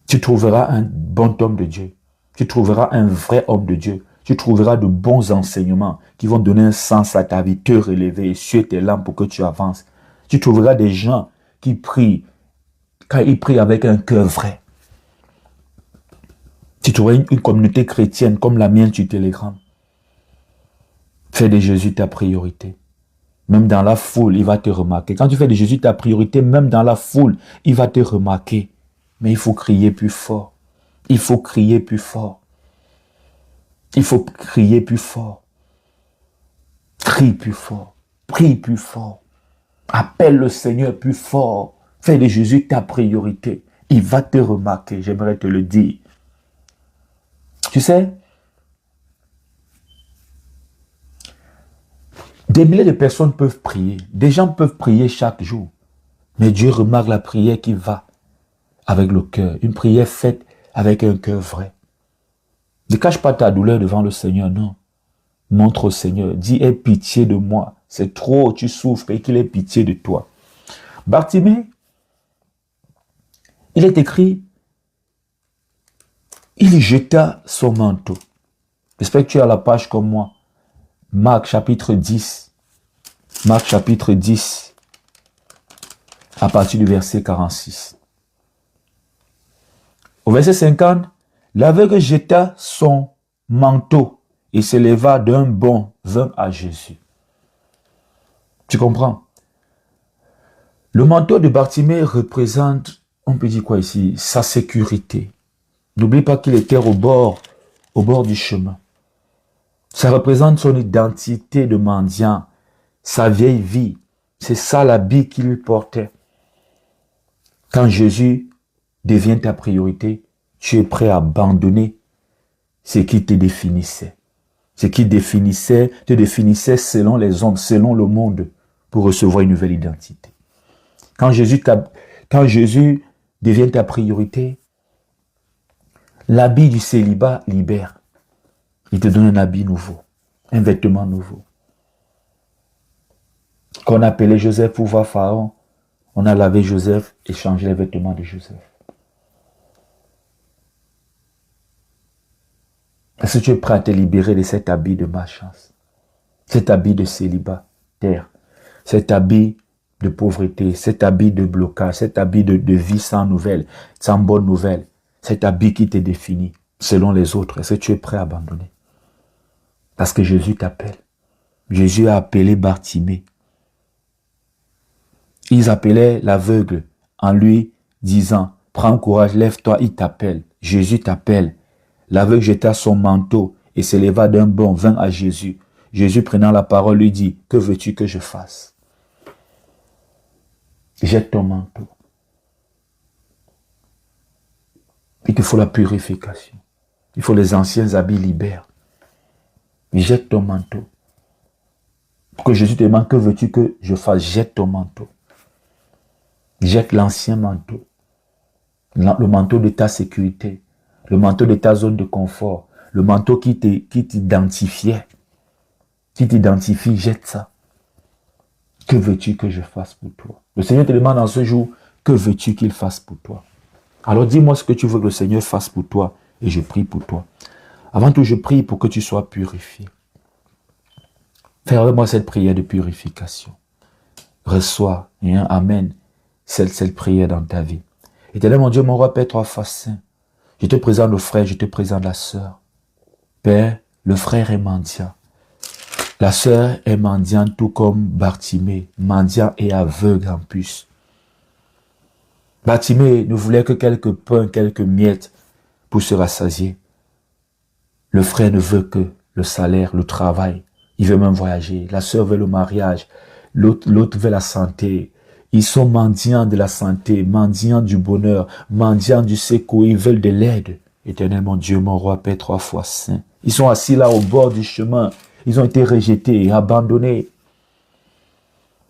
Tu trouveras un bon homme de Dieu. Tu trouveras un vrai homme de Dieu. Tu trouveras de bons enseignements qui vont donner un sens à ta vie, te relever, essuyer tes larmes pour que tu avances. Tu trouveras des gens qui prient quand ils prient avec un cœur vrai. Tu trouveras une communauté chrétienne comme la mienne sur Telegram. Fais de Jésus ta priorité. Même dans la foule, il va te remarquer. Quand tu fais de Jésus ta priorité, même dans la foule, il va te remarquer. Mais il faut crier plus fort. Il faut crier plus fort. Il faut crier plus fort. Crie plus fort. Prie plus fort. Appelle le Seigneur plus fort. Fais de Jésus ta priorité. Il va te remarquer, j'aimerais te le dire. Tu sais, des milliers de personnes peuvent prier. Des gens peuvent prier chaque jour. Mais Dieu remarque la prière qui va avec le cœur. Une prière faite avec un cœur vrai. Ne cache pas ta douleur devant le Seigneur, non. Montre au Seigneur. Dis, aie pitié de moi. C'est trop, tu souffres et qu'il ait pitié de toi. Bartimée, il est écrit, il jeta son manteau. J'espère que tu as la page comme moi. Marc chapitre 10. Marc chapitre 10. À partir du verset 46. Au verset 50, l'aveugle jeta son manteau et s'éleva d'un bond, vint à Jésus. Tu comprends? Le manteau de Bartimée représente, on peut dire quoi ici, sa sécurité. N'oublie pas qu'il était au bord du chemin. Ça représente son identité de mendiant, sa vieille vie. C'est ça l'habit qu'il portait. Quand Jésus devient ta priorité, tu es prêt à abandonner ce qui te définissait. Ce qui te définissait selon les hommes, selon le monde, pour recevoir une nouvelle identité. Quand Jésus devient ta priorité, l'habit du célibat libère. Il te donne un habit nouveau, un vêtement nouveau. Qu'on appelait Joseph pour voir Pharaon, on a lavé Joseph et changé les vêtements de Joseph. Est-ce que tu es prêt à te libérer de cet habit de malchance, cet habit de célibataire, cet habit de pauvreté, cet habit de blocage, cet habit de vie sans nouvelles, sans bonnes nouvelles, cet habit qui te définit selon les autres? Est-ce que tu es prêt à abandonner? Parce que Jésus t'appelle. Jésus a appelé Bartimée. Ils appelaient l'aveugle en lui disant, prends courage, lève-toi, il t'appelle. Jésus t'appelle. L'aveugle jeta son manteau et s'éleva d'un bond, vint à Jésus. Jésus prenant la parole lui dit, que veux-tu que je fasse? Jette ton manteau. Il te faut la purification. Il faut les anciens habits libères. Jette ton manteau. Pour que Jésus te demande, que veux-tu que je fasse? Jette ton manteau. Jette l'ancien manteau. Le manteau de ta sécurité. Le manteau de ta zone de confort. Le manteau qui t'identifiait. Qui t'identifie, jette ça. Que veux-tu que je fasse pour toi? Le Seigneur te demande en ce jour, que veux-tu qu'il fasse pour toi? Alors dis-moi ce que tu veux que le Seigneur fasse pour toi et je prie pour toi. Avant tout, je prie pour que tu sois purifié. Fais avec moi cette prière de purification. Reçois, et un amen, cette prière dans ta vie. Éternel mon Dieu, mon roi, Père, trois fois saint, je te présente le frère, je te présente la sœur. Père, le frère est mendiant. La sœur est mendiante tout comme Bartimée, mendiant et aveugle en plus. Bartimée ne voulait que quelques pains, quelques miettes pour se rassasier. Le frère ne veut que le salaire, le travail. Il veut même voyager. La sœur veut le mariage. L'autre veut la santé. Ils sont mendiants de la santé, mendiants du bonheur, mendiants du secours. Ils veulent de l'aide. Éternel, mon Dieu, mon roi, Père, 3 fois saint. Ils sont assis là au bord du chemin. Ils ont été rejetés, abandonnés.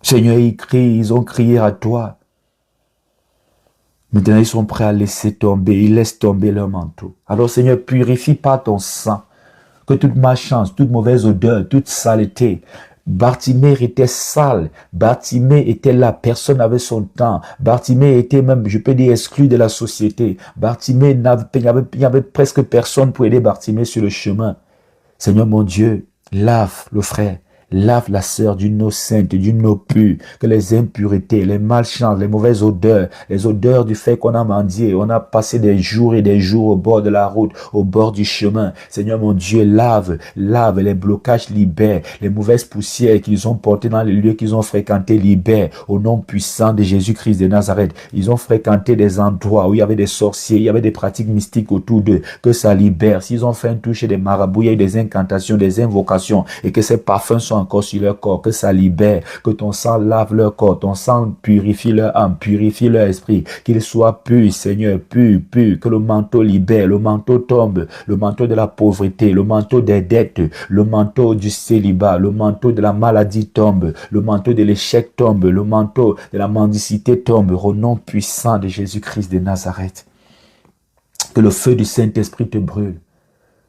Seigneur, ils crient, ils ont crié à toi. Maintenant, ils sont prêts à laisser tomber. Ils laissent tomber leur manteau. Alors, Seigneur, purifie par ton sang. Que toute malchance, toute mauvaise odeur, toute saleté. Bartimée était sale. Bartimée était là. Personne n'avait son temps. Bartimée était même, je peux dire, exclu de la société. Bartimée, il y avait presque personne pour aider Bartimée sur le chemin. Seigneur mon Dieu, lave le frère. Lave la sœur d'une eau sainte, d'une eau pure, que les impuretés, les malchances, les mauvaises odeurs, les odeurs du fait qu'on a mendié, on a passé des jours et des jours au bord de la route, au bord du chemin. Seigneur mon Dieu, lave les blocages, libère, les mauvaises poussières qu'ils ont portées dans les lieux qu'ils ont fréquentés, libère, au nom puissant de Jésus-Christ de Nazareth. Ils ont fréquenté des endroits où il y avait des sorciers, il y avait des pratiques mystiques autour d'eux, que ça libère. S'ils ont fait un toucher des marabouts, il y a eu des incantations, des invocations, et que ces parfums sont encore sur leur corps, que ça libère, que ton sang lave leur corps, ton sang purifie leur âme, purifie leur esprit, qu'ils soient purs, Seigneur, purs, que le manteau libère, le manteau tombe, le manteau de la pauvreté, le manteau des dettes, le manteau du célibat, le manteau de la maladie tombe, le manteau de l'échec tombe, le manteau de la mendicité tombe, au nom puissant de Jésus-Christ de Nazareth. Que le feu du Saint-Esprit te brûle,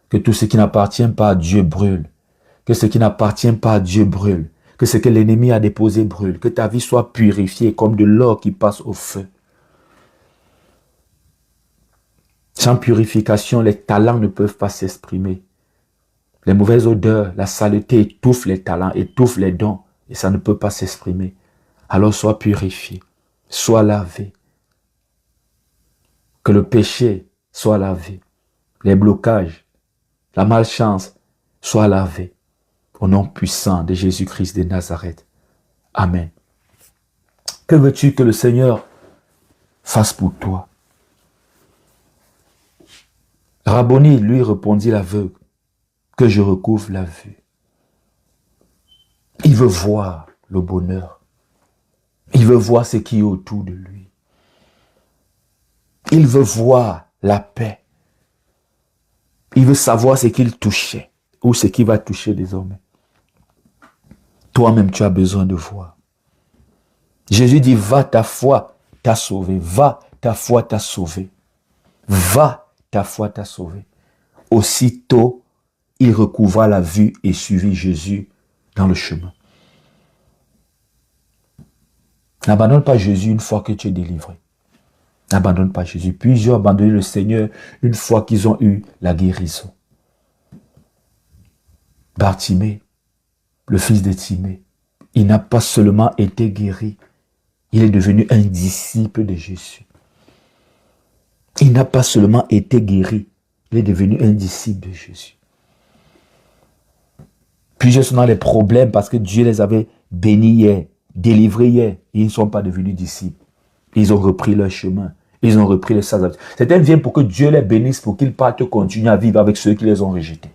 que tout ce qui n'appartient pas à Dieu brûle, que ce qui n'appartient pas à Dieu brûle, que ce que l'ennemi a déposé brûle, que ta vie soit purifiée comme de l'or qui passe au feu. Sans purification, les talents ne peuvent pas s'exprimer. Les mauvaises odeurs, la saleté étouffent les talents, étouffent les dons, et ça ne peut pas s'exprimer. Alors sois purifié, sois lavé. Que le péché soit lavé, les blocages, la malchance soit lavée. Au nom puissant de Jésus-Christ de Nazareth. Amen. Que veux-tu que le Seigneur fasse pour toi? Rabboni lui répondit l'aveugle, que je recouvre la vue. Il veut voir le bonheur. Il veut voir ce qui est autour de lui. Il veut voir la paix. Il veut savoir ce qu'il touchait ou ce qu'il va toucher désormais. Toi-même, tu as besoin de voir. Jésus dit, va, ta foi t'a sauvé. Va, ta foi t'a sauvé. Va, ta foi t'a sauvé. Aussitôt, il recouvra la vue et suivit Jésus dans le chemin. N'abandonne pas Jésus une fois que tu es délivré. N'abandonne pas Jésus. Plusieurs ont abandonné le Seigneur une fois qu'ils ont eu la guérison. Bartimée, le fils de Timée, il n'a pas seulement été guéri, il est devenu un disciple de Jésus. Il n'a pas seulement été guéri, il est devenu un disciple de Jésus. Plusieurs sont dans les problèmes parce que Dieu les avait bénis hier, délivrés hier, et ils ne sont pas devenus disciples. Ils ont repris leur chemin, ils ont repris les sages. Certains viennent pour que Dieu les bénisse, pour qu'ils partent continuer à vivre avec ceux qui les ont rejetés.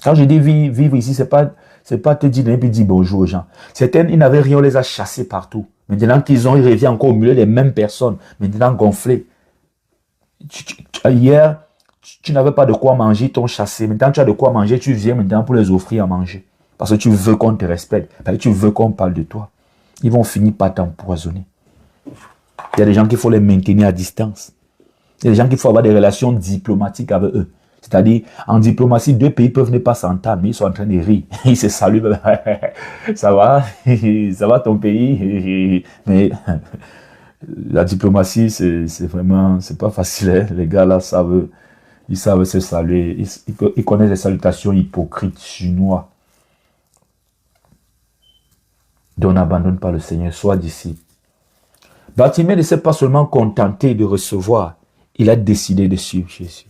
Quand je dis vivre ici, c'est pas te dire et puis dire bonjour aux gens. Certains, ils n'avaient rien, on les a chassés partout. Maintenant qu'ils ont, ils reviennent encore au milieu des mêmes personnes, maintenant gonflés. Hier, tu n'avais pas de quoi manger, ils t'ont chassé. Maintenant, tu as de quoi manger, tu viens maintenant pour les offrir à manger. Parce que tu veux qu'on te respecte, parce que tu veux qu'on parle de toi. Ils vont finir par t'empoisonner. Il y a des gens qu'il faut les maintenir à distance. Il y a des gens qu'il faut avoir des relations diplomatiques avec eux. C'est-à-dire, en diplomatie, deux pays peuvent ne pas s'entendre, mais ils sont en train de rire. Ils se saluent. Ça va? Ça va ton pays? Mais la diplomatie, c'est vraiment, c'est pas facile. Hein? Les gars là ils savent se saluer. Ils connaissent les salutations hypocrites chinois. Donc n'abandonne pas le Seigneur, sois disciple. Bartimée ne s'est pas seulement contenté de recevoir, il a décidé de suivre Jésus.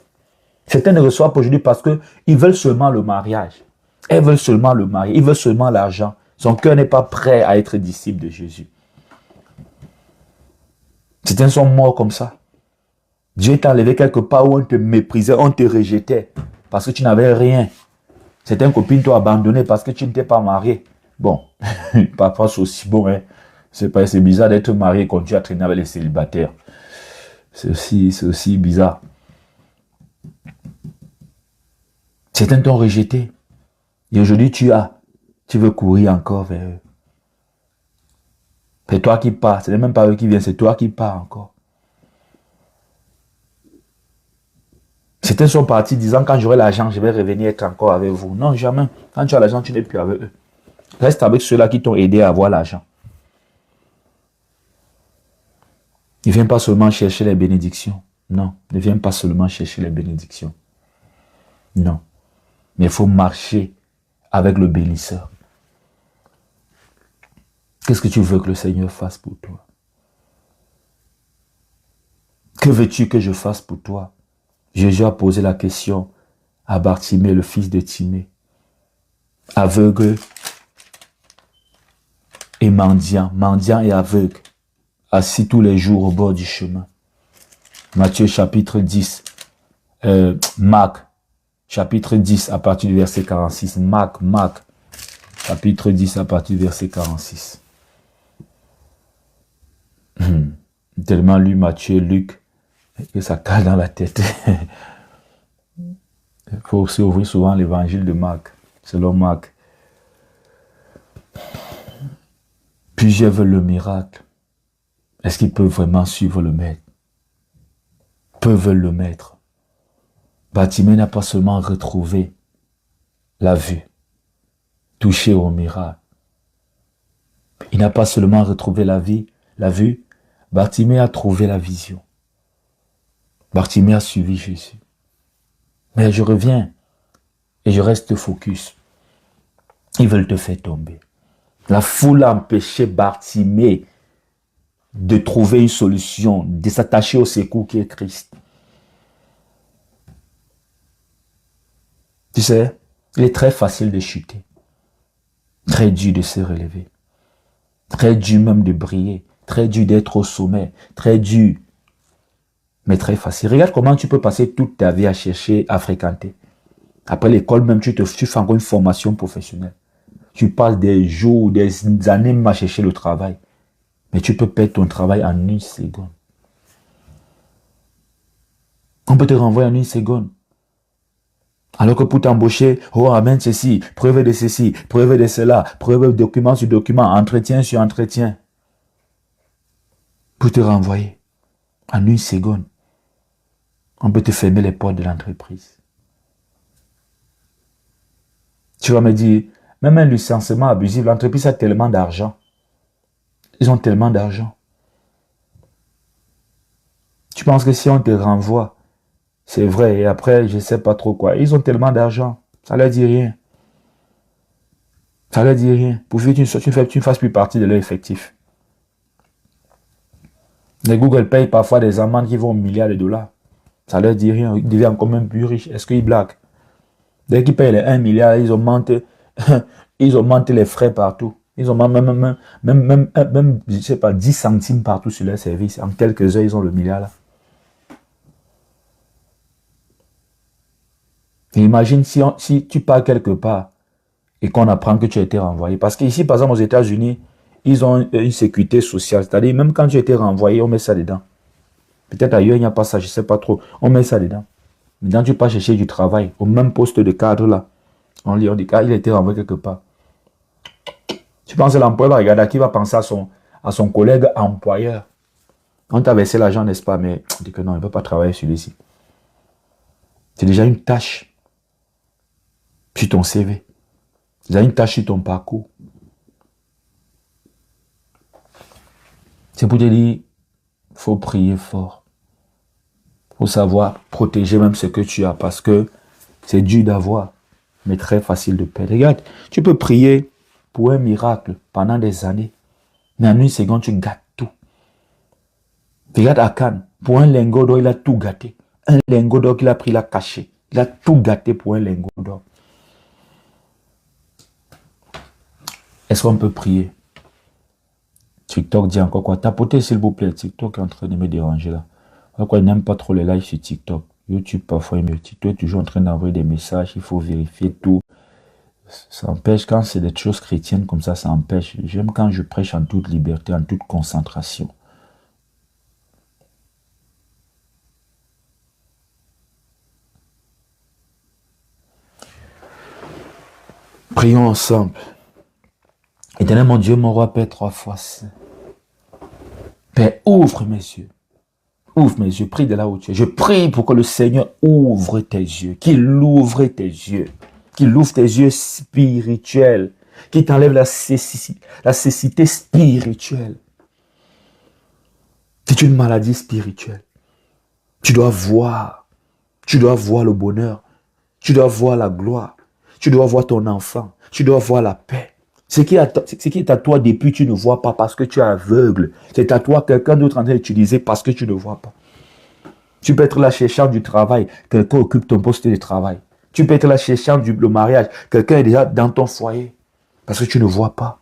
Certains ne reçoivent pas aujourd'hui parce qu'ils veulent seulement le mariage. Elles veulent seulement le mariage. Ils veulent seulement l'argent. Son cœur n'est pas prêt à être disciple de Jésus. Certains sont morts comme ça. Dieu t'a enlevé quelque part où on te méprisait, on te rejetait parce que tu n'avais rien. Certaines copines t'ont abandonné parce que tu n'étais pas marié. Bon, parfois c'est aussi bon. Hein. C'est bizarre d'être marié et continuer à traîner avec les célibataires. C'est aussi bizarre. Certains t'ont rejeté. Et aujourd'hui, tu veux courir encore vers eux. C'est toi qui pars. Ce n'est même pas eux qui viennent, c'est toi qui pars encore. Certains sont partis disant quand j'aurai l'argent, je vais revenir être encore avec vous. Non, jamais. Quand tu as l'argent, tu n'es plus avec eux. Reste avec ceux-là qui t'ont aidé à avoir l'argent. Ne viens pas seulement chercher les bénédictions. Non, ne viens pas seulement chercher les bénédictions. Non. Mais il faut marcher avec le bénisseur. Qu'est-ce que tu veux que le Seigneur fasse pour toi? Que veux-tu que je fasse pour toi? Jésus a posé la question à Bartimée, le fils de Timée, aveugle et mendiant et aveugle, assis tous les jours au bord du chemin. Matthieu chapitre 10, Marc chapitre 10 à partir du verset 46. Marc chapitre 10 à partir du verset 46. Tellement lu Matthieu, Luc, que ça cale dans la tête. Il faut aussi ouvrir souvent l'évangile de Marc, selon Marc. Plusieurs veulent le miracle. Est-ce qu'ils peuvent vraiment suivre le maître? Peu veulent le maître. Bartimée n'a pas seulement retrouvé la vue, touché au miracle. Il n'a pas seulement retrouvé la vue, Bartimée a trouvé la vision. Bartimée a suivi Jésus. Mais je reviens et je reste focus. Ils veulent te faire tomber. La foule a empêché Bartimée de trouver une solution, de s'attacher au secours qui est Christ. Tu sais, il est très facile de chuter, très dur de se relever, très dur même de briller, très dur d'être au sommet, très dur, mais très facile. Regarde comment tu peux passer toute ta vie à chercher, à fréquenter. Après l'école même, tu fais encore une formation professionnelle. Tu passes des jours, des années même à chercher le travail. Mais tu peux perdre ton travail en une seconde. On peut te renvoyer en une seconde. Alors que pour t'embaucher, oh amène ceci, preuve de ceci, preuve de cela, preuve document sur document, entretien sur entretien. Pour te renvoyer en une seconde. On peut te fermer les portes de l'entreprise. Tu vas me dire, même un licenciement abusif, l'entreprise a tellement d'argent. Ils ont tellement d'argent. Tu penses que si on te renvoie, c'est vrai, et après, je ne sais pas trop quoi. Ils ont tellement d'argent, ça ne leur dit rien. Ça ne leur dit rien. Pour que tu ne fasses plus partie de leur effectif. Les Google payent parfois des amendes qui vont aux milliards de dollars. Ça ne leur dit rien, ils deviennent quand même plus riches. Est-ce qu'ils blaguent? Dès qu'ils payent les 1 milliard, ils augmentent les frais partout. Ils ont même, je sais pas, 10 centimes partout sur leur service. En quelques heures, ils ont le milliard là. Et imagine si tu pars quelque part et qu'on apprend que tu as été renvoyé. Parce qu'ici, par exemple, aux États-Unis, ils ont une sécurité sociale. C'est-à-dire, même quand tu as été renvoyé, on met ça dedans. Peut-être ailleurs, il n'y a pas ça, je ne sais pas trop. On met ça dedans. Maintenant, tu pars chercher du travail, au même poste de cadre là. On dit, il a été renvoyé quelque part. Tu penses que l'employeur va regarder, qui va penser à son collègue employeur. On t'a versé l'argent, n'est-ce pas? Mais on dit que non, il ne veut pas travailler celui-ci. C'est déjà une tâche sur ton CV. C'est déjà une tâche sur ton parcours. C'est pour te dire, il faut prier fort. Il faut savoir protéger même ce que tu as parce que c'est dur d'avoir, mais très facile de perdre. Regarde, tu peux prier pour un miracle pendant des années, mais en une seconde, tu gâtes tout. Regarde Akan, pour un lingot d'or, il a tout gâté. Un lingot d'or qu'il a pris, il a caché. Il a tout gâté pour un lingot d'or. Est-ce qu'on peut prier? TikTok dit encore quoi? Tapotez s'il vous plaît. TikTok est en train de me déranger là. Pourquoi il n'aime pas trop les lives sur TikTok? YouTube parfois, mais TikTok est toujours en train d'envoyer des messages. Il faut vérifier tout. Ça empêche, quand c'est des choses chrétiennes comme ça empêche. J'aime quand je prêche en toute liberté, en toute concentration. Prions ensemble. Éternel mon Dieu, mon roi, Père, 3 fois saint. Père, ouvre mes yeux. Ouvre mes yeux, prie de là où tu es. Je prie pour que le Seigneur ouvre tes yeux, qu'il ouvre tes yeux, qu'il ouvre tes yeux spirituels, qu'il t'enlève la cécité spirituelle. C'est une maladie spirituelle. Tu dois voir le bonheur, tu dois voir la gloire, tu dois voir ton enfant, tu dois voir la paix. Ce qui est à toi depuis, tu ne vois pas parce que tu es aveugle. C'est à toi quelqu'un d'autre en train d'utiliser parce que tu ne vois pas. Tu peux être là cherchant du travail, quelqu'un occupe ton poste de travail. Tu peux être là cherchant le mariage, quelqu'un est déjà dans ton foyer parce que tu ne vois pas.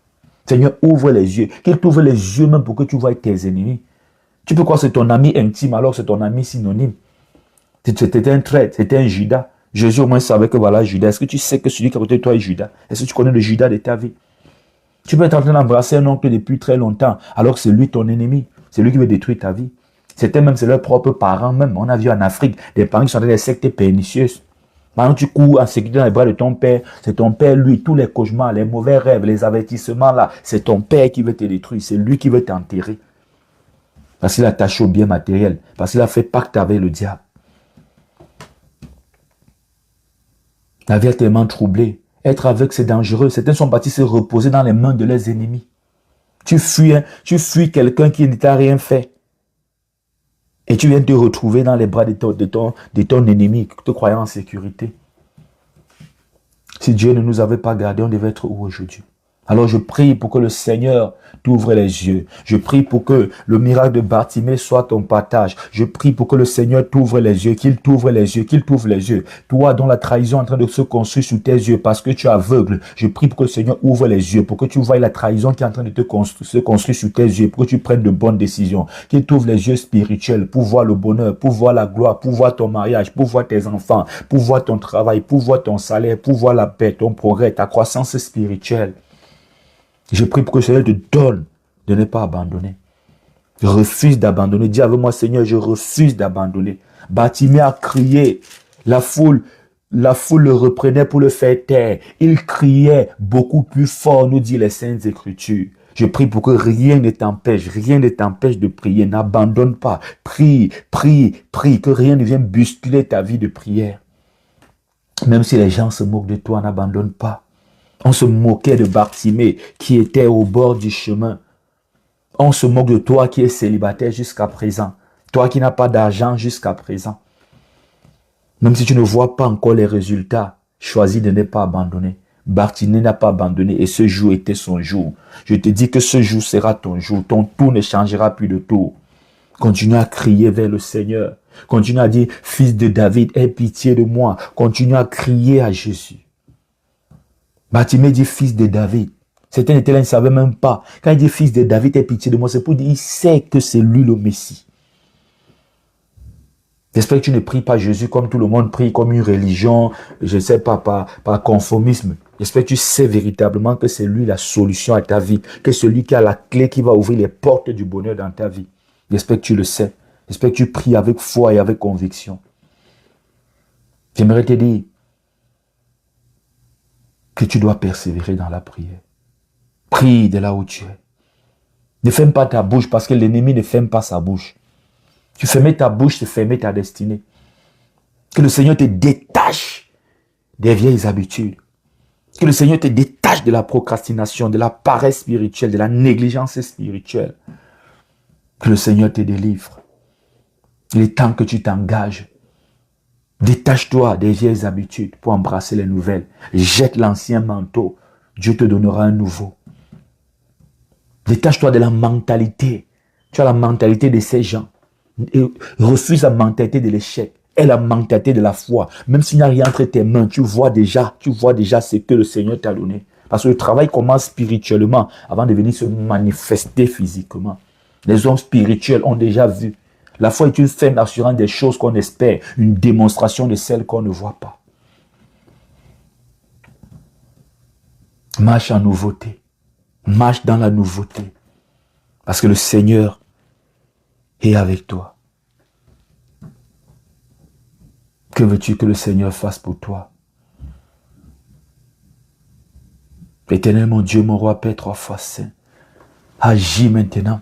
Seigneur, ouvre les yeux, qu'il t'ouvre les yeux même pour que tu vois tes ennemis. Tu peux croire que c'est ton ami intime alors que c'est ton ami synonyme. C'était un traître, c'était un Judas. Jésus au moins savait que voilà Judas. Est-ce que tu sais que celui qui est à côté de toi est Judas? Est-ce que tu connais le Judas de ta vie? Tu peux être en train d'embrasser un oncle depuis très longtemps, alors que c'est lui ton ennemi. C'est lui qui veut détruire ta vie. C'est leurs propres parents même. On a vu en Afrique des parents qui sont dans des sectes pernicieuses. Maintenant, tu cours en sécurité dans les bras de ton père. C'est ton père, lui, tous les cauchemars, les mauvais rêves, les avertissements là. C'est ton père qui veut te détruire. C'est lui qui veut t'enterrer. Parce qu'il a attaché au bien matériel. Parce qu'il a fait pacte avec le diable. La vie est tellement troublée. Être aveugle, c'est dangereux. Certains sont partis se reposer dans les mains de leurs ennemis. Tu fuis quelqu'un qui ne t'a rien fait. Et tu viens te retrouver dans les bras de ton ennemi, te croyant en sécurité. Si Dieu ne nous avait pas gardés, on devait être où aujourd'hui? Alors je prie pour que le Seigneur t'ouvre les yeux. Je prie pour que le miracle de Bartimée soit ton partage. Je prie pour que le Seigneur t'ouvre les yeux, qu'il t'ouvre les yeux, qu'il t'ouvre les yeux. Toi dont la trahison est en train de se construire sous tes yeux parce que tu es aveugle. Je prie pour que le Seigneur ouvre les yeux, pour que tu vois la trahison qui est en train de se construire sous tes yeux, pour que tu prennes de bonnes décisions. Qu'il t'ouvre les yeux spirituels pour voir le bonheur, pour voir la gloire, pour voir ton mariage, pour voir tes enfants, pour voir ton travail, pour voir ton salaire, pour voir la paix, ton progrès, ta croissance spirituelle. Je prie pour que le Seigneur te donne de ne pas abandonner. Je refuse d'abandonner. Dis avec moi, Seigneur, je refuse d'abandonner. Bartimée a crié. La foule le reprenait pour le faire taire. Il criait beaucoup plus fort, nous dit les Saintes Écritures. Je prie pour que rien ne t'empêche de prier. N'abandonne pas. Prie, que rien ne vienne bousculer ta vie de prière. Même si les gens se moquent de toi, n'abandonne pas. On se moquait de Bartimée qui était au bord du chemin. On se moque de toi qui es célibataire jusqu'à présent. Toi qui n'as pas d'argent jusqu'à présent. Même si tu ne vois pas encore les résultats, choisis de ne pas abandonner. Bartimée n'a pas abandonné et ce jour était son jour. Je te dis que ce jour sera ton jour. Ton tour ne changera plus de tour. Continue à crier vers le Seigneur. Continue à dire, fils de David, aie pitié de moi. Continue à crier à Jésus. Bartimée dit fils de David. Certains étaient là, ils ne savaient même pas. Quand il dit fils de David, aie pitié de moi, c'est pour dire, il sait que c'est lui le Messie. J'espère que tu ne pries pas Jésus comme tout le monde prie, comme une religion, je ne sais pas, par conformisme. J'espère que tu sais véritablement que c'est lui la solution à ta vie, que c'est lui qui a la clé qui va ouvrir les portes du bonheur dans ta vie. J'espère que tu le sais. J'espère que tu pries avec foi et avec conviction. J'aimerais te dire que tu dois persévérer dans la prière. Prie de là où tu es. Ne ferme pas ta bouche parce que l'ennemi ne ferme pas sa bouche. Tu fermais ta bouche, c'est fermer ta destinée. Que le Seigneur te détache des vieilles habitudes. Que le Seigneur te détache de la procrastination, de la paresse spirituelle, de la négligence spirituelle. Que le Seigneur te délivre. Il est temps que tu t'engages. Détache-toi des vieilles habitudes pour embrasser les nouvelles. Jette l'ancien manteau. Dieu te donnera un nouveau. Détache-toi de la mentalité. Tu as la mentalité de ces gens. Et refuse la mentalité de l'échec. Et la mentalité de la foi. Même s'il n'y a rien entre tes mains, tu vois déjà ce que le Seigneur t'a donné. Parce que le travail commence spirituellement avant de venir se manifester physiquement. Les hommes spirituels ont déjà vu. La foi est une ferme assurance des choses qu'on espère, une démonstration de celles qu'on ne voit pas. Marche en nouveauté. Marche dans la nouveauté. Parce que le Seigneur est avec toi. Que veux-tu que le Seigneur fasse pour toi? Éternel, mon Dieu, mon roi, Père, 3 fois saint. Agis maintenant.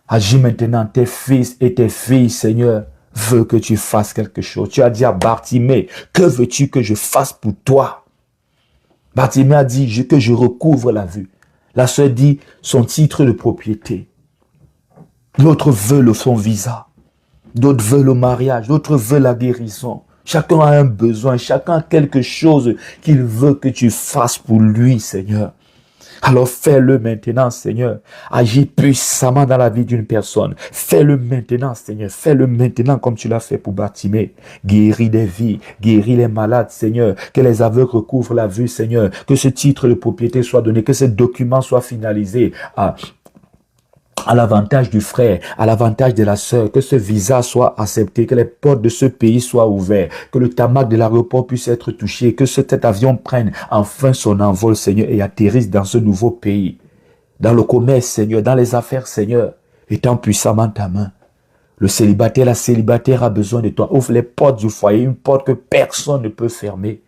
Agis maintenant. Tes fils et tes filles, Seigneur, veulent que tu fasses quelque chose. Tu as dit à Bartimée, que veux-tu que je fasse pour toi? Bartimée a dit que je recouvre la vue. La sœur dit son titre de propriété. L'autre veut son visa. D'autres veulent le mariage. D'autres veulent la guérison. Chacun a un besoin. Chacun a quelque chose qu'il veut que tu fasses pour lui, Seigneur. Alors fais-le maintenant, Seigneur. Agis puissamment dans la vie d'une personne. Fais-le maintenant, Seigneur. Fais-le maintenant comme tu l'as fait pour Bartimée. Guéris des vies, guéris les malades, Seigneur. Que les aveugles recouvrent la vue, Seigneur. Que ce titre de propriété soit donné, que ce document soit finalisé à l'avantage du frère, à l'avantage de la sœur, que ce visa soit accepté, que les portes de ce pays soient ouvertes, que le tarmac de l'aéroport puisse être touché, que cet avion prenne enfin son envol, Seigneur, et atterrisse dans ce nouveau pays. Dans le commerce, Seigneur, dans les affaires, Seigneur, étends puissamment ta main. Le célibataire, la célibataire a besoin de toi. Ouvre les portes du foyer, une porte que personne ne peut fermer.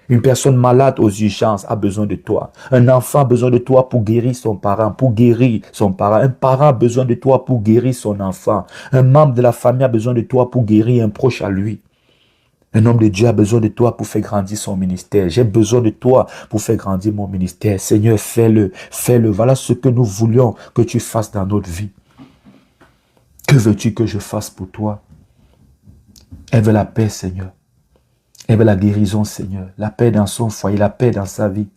Une personne malade aux urgences a besoin de toi. Un enfant a besoin de toi pour guérir son parent, pour guérir son parent. Un parent a besoin de toi pour guérir son enfant. Un membre de la famille a besoin de toi pour guérir un proche à lui. Un homme de Dieu a besoin de toi pour faire grandir son ministère. J'ai besoin de toi pour faire grandir mon ministère. Seigneur, fais-le, fais-le. Voilà ce que nous voulions que tu fasses dans notre vie. Que veux-tu que je fasse pour toi? Elle veut la paix, Seigneur. Elle veut la guérison, Seigneur. La paix dans son foyer, la paix dans sa vie.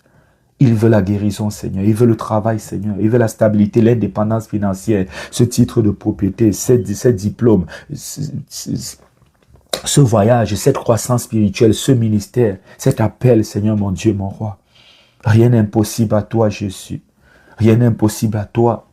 Il veut la guérison, Seigneur. Il veut le travail, Seigneur. Il veut la stabilité, l'indépendance financière, ce titre de propriété, ces diplômes, ce voyage, cette croissance spirituelle, ce ministère, cet appel, Seigneur, mon Dieu, mon roi. Rien n'est impossible à toi, Jésus. Rien n'est impossible à toi.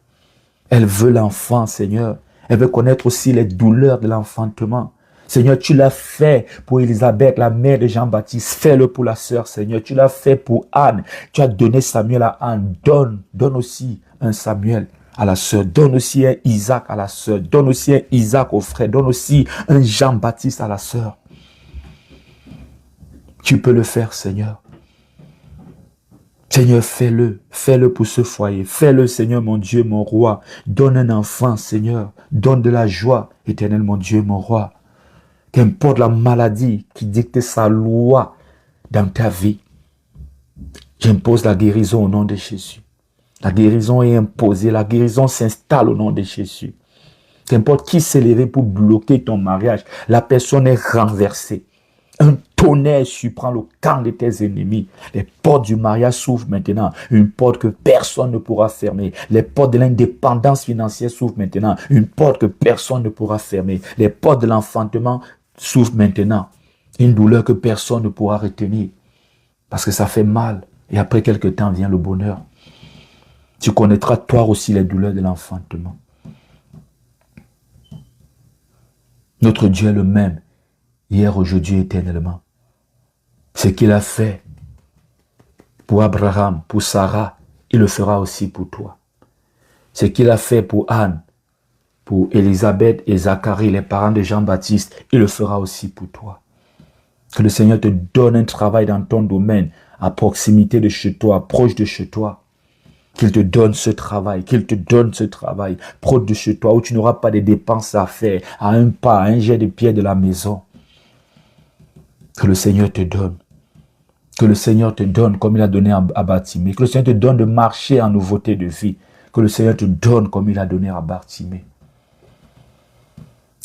Elle veut l'enfant, Seigneur. Elle veut connaître aussi les douleurs de l'enfantement. Seigneur, tu l'as fait pour Élisabeth, la mère de Jean-Baptiste. Fais-le pour la sœur, Seigneur. Tu l'as fait pour Anne. Tu as donné Samuel à Anne. Donne aussi un Samuel à la sœur. Donne aussi un Isaac à la sœur. Donne aussi un Isaac au frère. Donne aussi un Jean-Baptiste à la sœur. Tu peux le faire, Seigneur. Seigneur, fais-le. Fais-le pour ce foyer. Fais-le, Seigneur, mon Dieu, mon roi. Donne un enfant, Seigneur. Donne de la joie, éternel, mon Dieu, mon roi. Qu'importe la maladie qui dicte sa loi dans ta vie, j'impose la guérison au nom de Jésus. La guérison est imposée, la guérison s'installe au nom de Jésus. Qu'importe qui s'est levé pour bloquer ton mariage, la personne est renversée. Un tonnerre surprend le camp de tes ennemis. Les portes du mariage s'ouvrent maintenant. Une porte que personne ne pourra fermer. Les portes de l'indépendance financière s'ouvrent maintenant. Une porte que personne ne pourra fermer. Les portes de l'enfantement s'ouvrent maintenant. Une douleur que personne ne pourra retenir. Parce que ça fait mal. Et après quelque temps vient le bonheur. Tu connaîtras toi aussi les douleurs de l'enfantement. Notre Dieu est le même. Hier, aujourd'hui, éternellement. Ce qu'il a fait pour Abraham, pour Sarah, il le fera aussi pour toi. Ce qu'il a fait pour Anne, pour Élisabeth et Zacharie, les parents de Jean-Baptiste, il le fera aussi pour toi. Que le Seigneur te donne un travail dans ton domaine, à proximité de chez toi, proche de chez toi. Qu'il te donne ce travail, proche de chez toi, où tu n'auras pas de dépenses à faire, à un pas, à un jet de pierre de la maison. Que le Seigneur te donne. Que le Seigneur te donne comme il a donné à Bartimée. Que le Seigneur te donne de marcher en nouveauté de vie. Que le Seigneur te donne comme il a donné à Bartimée.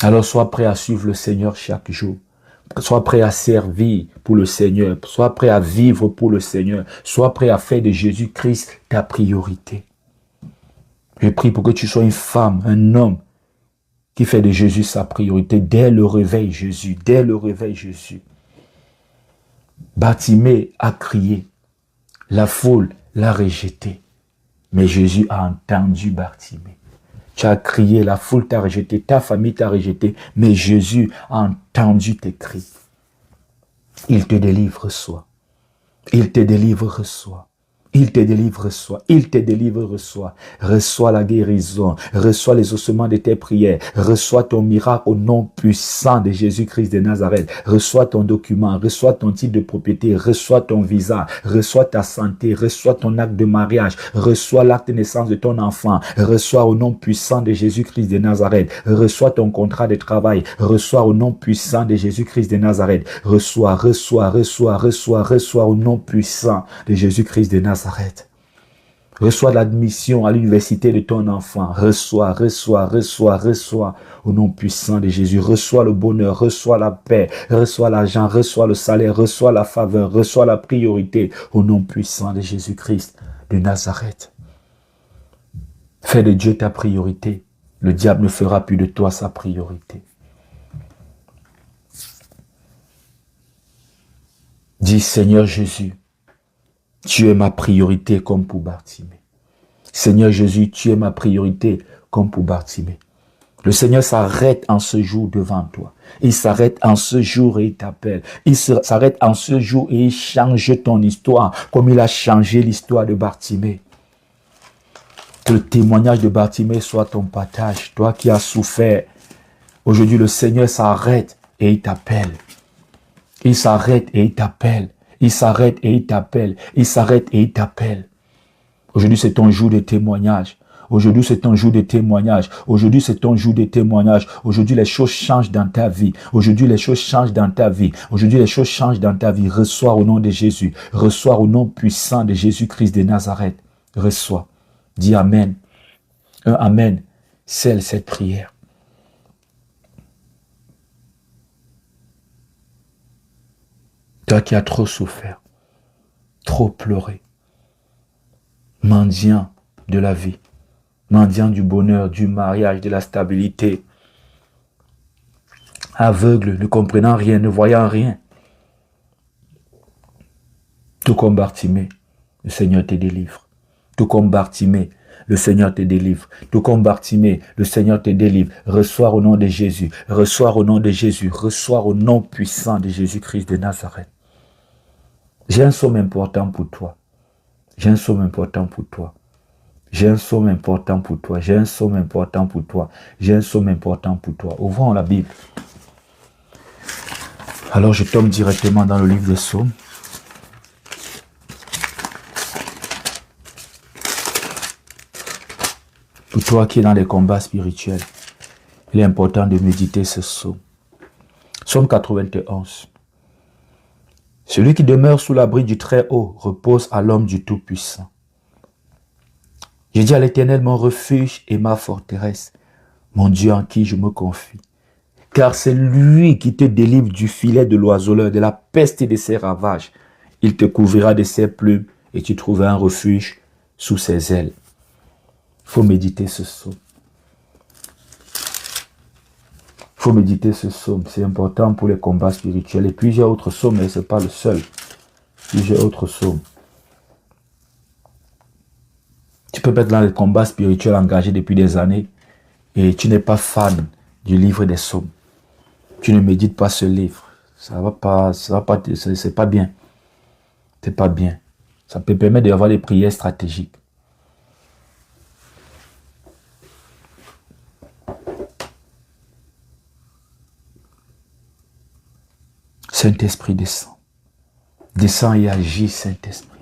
Alors sois prêt à suivre le Seigneur chaque jour. Sois prêt à servir pour le Seigneur. Sois prêt à vivre pour le Seigneur. Sois prêt à faire de Jésus-Christ ta priorité. Je prie pour que tu sois une femme, un homme qui fait de Jésus sa priorité dès le réveil Jésus. Dès le réveil Jésus. Bartimée a crié. La foule l'a rejeté. Mais Jésus a entendu Bartimée. Tu as crié, la foule t'a rejeté, ta famille t'a rejeté, mais Jésus a entendu tes cris. Il te délivre, reçois. Il te délivre, reçois. Il te délivre, reçois. Il te délivre, reçois. Reçois la guérison. Reçois les ossements de tes prières. Reçois ton miracle au nom puissant de Jésus-Christ de Nazareth. Reçois ton document. Reçois ton titre de propriété. Reçois ton visa. Reçois ta santé. Reçois ton acte de mariage. Reçois l'acte de naissance de ton enfant. Reçois au nom puissant de Jésus-Christ de Nazareth. Reçois ton contrat de travail. Reçois au nom puissant de Jésus-Christ de Nazareth. Reçois, reçois, reçois, reçois, reçois au nom puissant de Jésus-Christ de Nazareth. Reçois l'admission à l'université de ton enfant. Reçois, reçois, reçois, reçois au nom puissant de Jésus. Reçois le bonheur, reçois la paix, reçois l'argent, reçois le salaire, reçois la faveur, reçois la priorité au nom puissant de Jésus-Christ de Nazareth. Fais de Dieu ta priorité. Le diable ne fera plus de toi sa priorité. Dis, Seigneur Jésus, tu es ma priorité comme pour Bartimée. Seigneur Jésus, tu es ma priorité comme pour Bartimée. Le Seigneur s'arrête en ce jour devant toi. Il s'arrête en ce jour et il t'appelle. Il s'arrête en ce jour et il change ton histoire comme il a changé l'histoire de Bartimée. Que le témoignage de Bartimée soit ton partage. Toi qui as souffert, aujourd'hui le Seigneur s'arrête et il t'appelle. Il s'arrête et il t'appelle. Il s'arrête et il t'appelle. Il s'arrête et il t'appelle. Aujourd'hui, c'est ton jour de témoignage. Aujourd'hui, c'est ton jour de témoignage. Aujourd'hui, c'est ton jour de témoignage. Aujourd'hui, les choses changent dans ta vie. Aujourd'hui, les choses changent dans ta vie. Aujourd'hui, les choses changent dans ta vie. Reçois au nom de Jésus. Reçois au nom puissant de Jésus-Christ de Nazareth. Reçois. Dis Amen. Un Amen. Scelle cette prière. Toi qui as trop souffert, trop pleuré, mendiant de la vie, mendiant du bonheur, du mariage, de la stabilité, aveugle, ne comprenant rien, ne voyant rien. Tout comme Bartimée, le Seigneur te délivre. Tout comme Bartimée, le Seigneur te délivre. Tout comme Bartimée, le Seigneur te délivre. Reçois au nom de Jésus. Reçois au nom de Jésus. Reçois au nom puissant de Jésus-Christ de Nazareth. J'ai un somme important pour toi. J'ai un somme important pour toi. J'ai un somme important pour toi. J'ai un somme important pour toi. J'ai un somme important pour toi. Ouvrons la Bible. Alors je tombe directement dans le livre des Psaumes. Pour toi qui es dans les combats spirituels, il est important de méditer ce psaume. Psaume 91. Celui qui demeure sous l'abri du Très-Haut repose à l'homme du Tout-Puissant. J'ai dit à l'Éternel, mon refuge et ma forteresse, mon Dieu en qui je me confie. Car c'est lui qui te délivre du filet de l'oiseleur, de la peste et de ses ravages. Il te couvrira de ses plumes et tu trouveras un refuge sous ses ailes. Il faut méditer ce psaume. Il faut méditer ce psaume. C'est important pour les combats spirituels. Et puis j'ai autre psaume, mais ce n'est pas le seul. Puis j'ai autre psaume. Tu peux être dans les combats spirituels engagés depuis des années et tu n'es pas fan du livre des psaumes. Tu ne médites pas ce livre. Ça va pas, c'est pas bien. C'est pas bien. Ça peut permettre d'avoir des prières stratégiques. Saint-Esprit descend. Descend et agit, Saint-Esprit.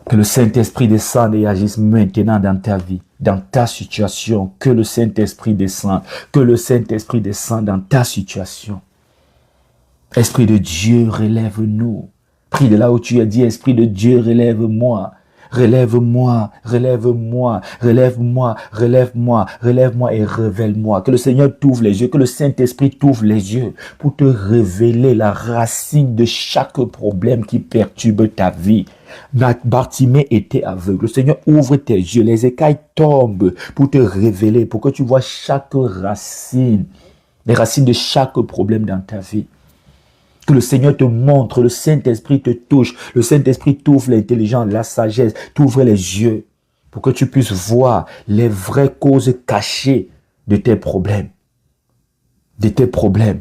Que le Saint-Esprit descende et agisse maintenant dans ta vie, dans ta situation. Que le Saint-Esprit descende. Que le Saint-Esprit descende dans ta situation. Esprit de Dieu, relève-nous. Prie de là où tu es, dit, Esprit de Dieu, relève-moi. Relève-moi, relève-moi, relève-moi, relève-moi, relève-moi et révèle-moi. Que le Seigneur t'ouvre les yeux, que le Saint-Esprit t'ouvre les yeux pour te révéler la racine de chaque problème qui perturbe ta vie. Bartimée était aveugle. Le Seigneur ouvre tes yeux, les écailles tombent pour te révéler, pour que tu vois chaque racine, les racines de chaque problème dans ta vie. Que le Seigneur te montre, le Saint-Esprit te touche, le Saint-Esprit t'ouvre l'intelligence, la sagesse, t'ouvre les yeux pour que tu puisses voir les vraies causes cachées de tes problèmes. De tes problèmes.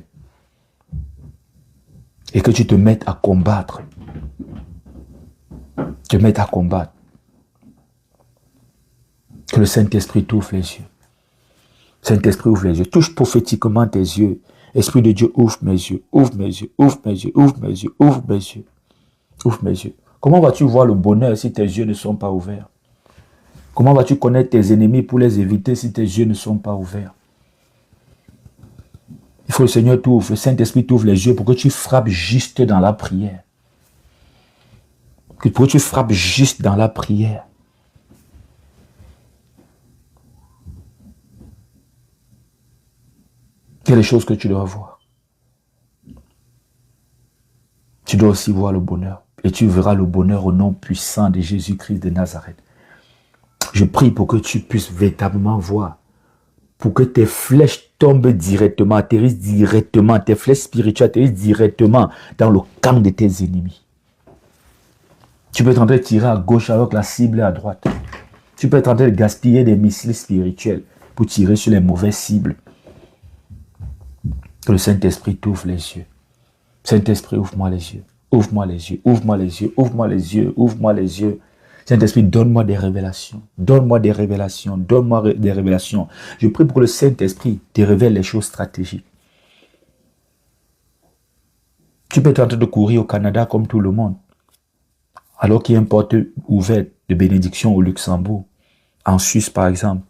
Et que tu te mettes à combattre. te mettent à combattre. Que le Saint-Esprit t'ouvre les yeux. Saint-Esprit, ouvre les yeux. Touche prophétiquement tes yeux. Esprit de Dieu, ouvre mes yeux. Ouvre mes yeux. Ouvre mes yeux. Ouvre mes yeux. Ouvre mes yeux. Ouvre mes yeux. Comment vas-tu voir le bonheur si tes yeux ne sont pas ouverts? Comment vas-tu connaître tes ennemis pour les éviter si tes yeux ne sont pas ouverts? Il faut que le Seigneur t'ouvre, le Saint-Esprit t'ouvre les yeux pour que tu frappes juste dans la prière. Pour que tu frappes juste dans la prière. Il y a des choses que tu dois voir. Tu dois aussi voir le bonheur. Et tu verras le bonheur au nom puissant de Jésus-Christ de Nazareth. Je prie pour que tu puisses véritablement voir. Pour que tes flèches tombent directement, atterrissent directement, tes flèches spirituelles atterrissent directement dans le camp de tes ennemis. Tu peux être en train de tirer à gauche alors que la cible est à droite. Tu peux être en train de gaspiller des missiles spirituels pour tirer sur les mauvaises cibles. Que le Saint-Esprit t'ouvre les yeux. Saint-Esprit, ouvre-moi les yeux. Ouvre-moi les yeux. Ouvre-moi les yeux. Ouvre-moi les yeux. Ouvre-moi les yeux. Saint-Esprit, donne-moi des révélations. Donne-moi des révélations. Donne-moi des révélations. Je prie pour que le Saint-Esprit te révèle les choses stratégiques. Tu peux être en train de courir au Canada comme tout le monde. Alors qu'il y a une porte ouverte de bénédiction au Luxembourg. En Suisse, par exemple.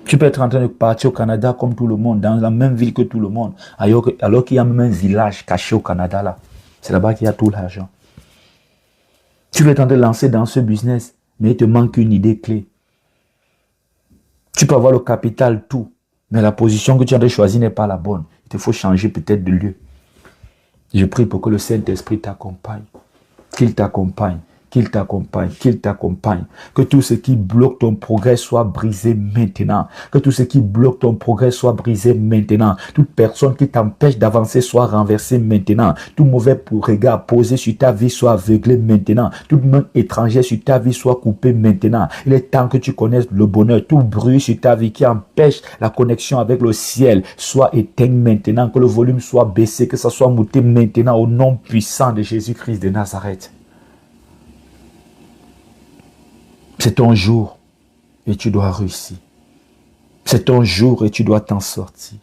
Tu peux être en train de partir au Canada comme tout le monde, dans la même ville que tout le monde, alors qu'il y a même un village caché au Canada là. C'est là-bas qu'il y a tout l'argent. Tu veux être en train de lancer dans ce business, mais il te manque une idée clé. Tu peux avoir le capital, tout, mais la position que tu as choisie n'est pas la bonne. Il te faut changer peut-être de lieu. Je prie pour que le Saint-Esprit t'accompagne, qu'il t'accompagne. Qu'il t'accompagne, qu'il t'accompagne. Que tout ce qui bloque ton progrès soit brisé maintenant. Que tout ce qui bloque ton progrès soit brisé maintenant. Toute personne qui t'empêche d'avancer soit renversée maintenant. Tout mauvais regard posé sur ta vie soit aveuglé maintenant. Toute main étrangère sur ta vie soit coupée maintenant. Il est temps que tu connaisses le bonheur. Tout bruit sur ta vie qui empêche la connexion avec le ciel soit éteint maintenant. Que le volume soit baissé, que ça soit muté maintenant au nom puissant de Jésus-Christ de Nazareth. C'est ton jour et tu dois réussir. C'est ton jour et tu dois t'en sortir.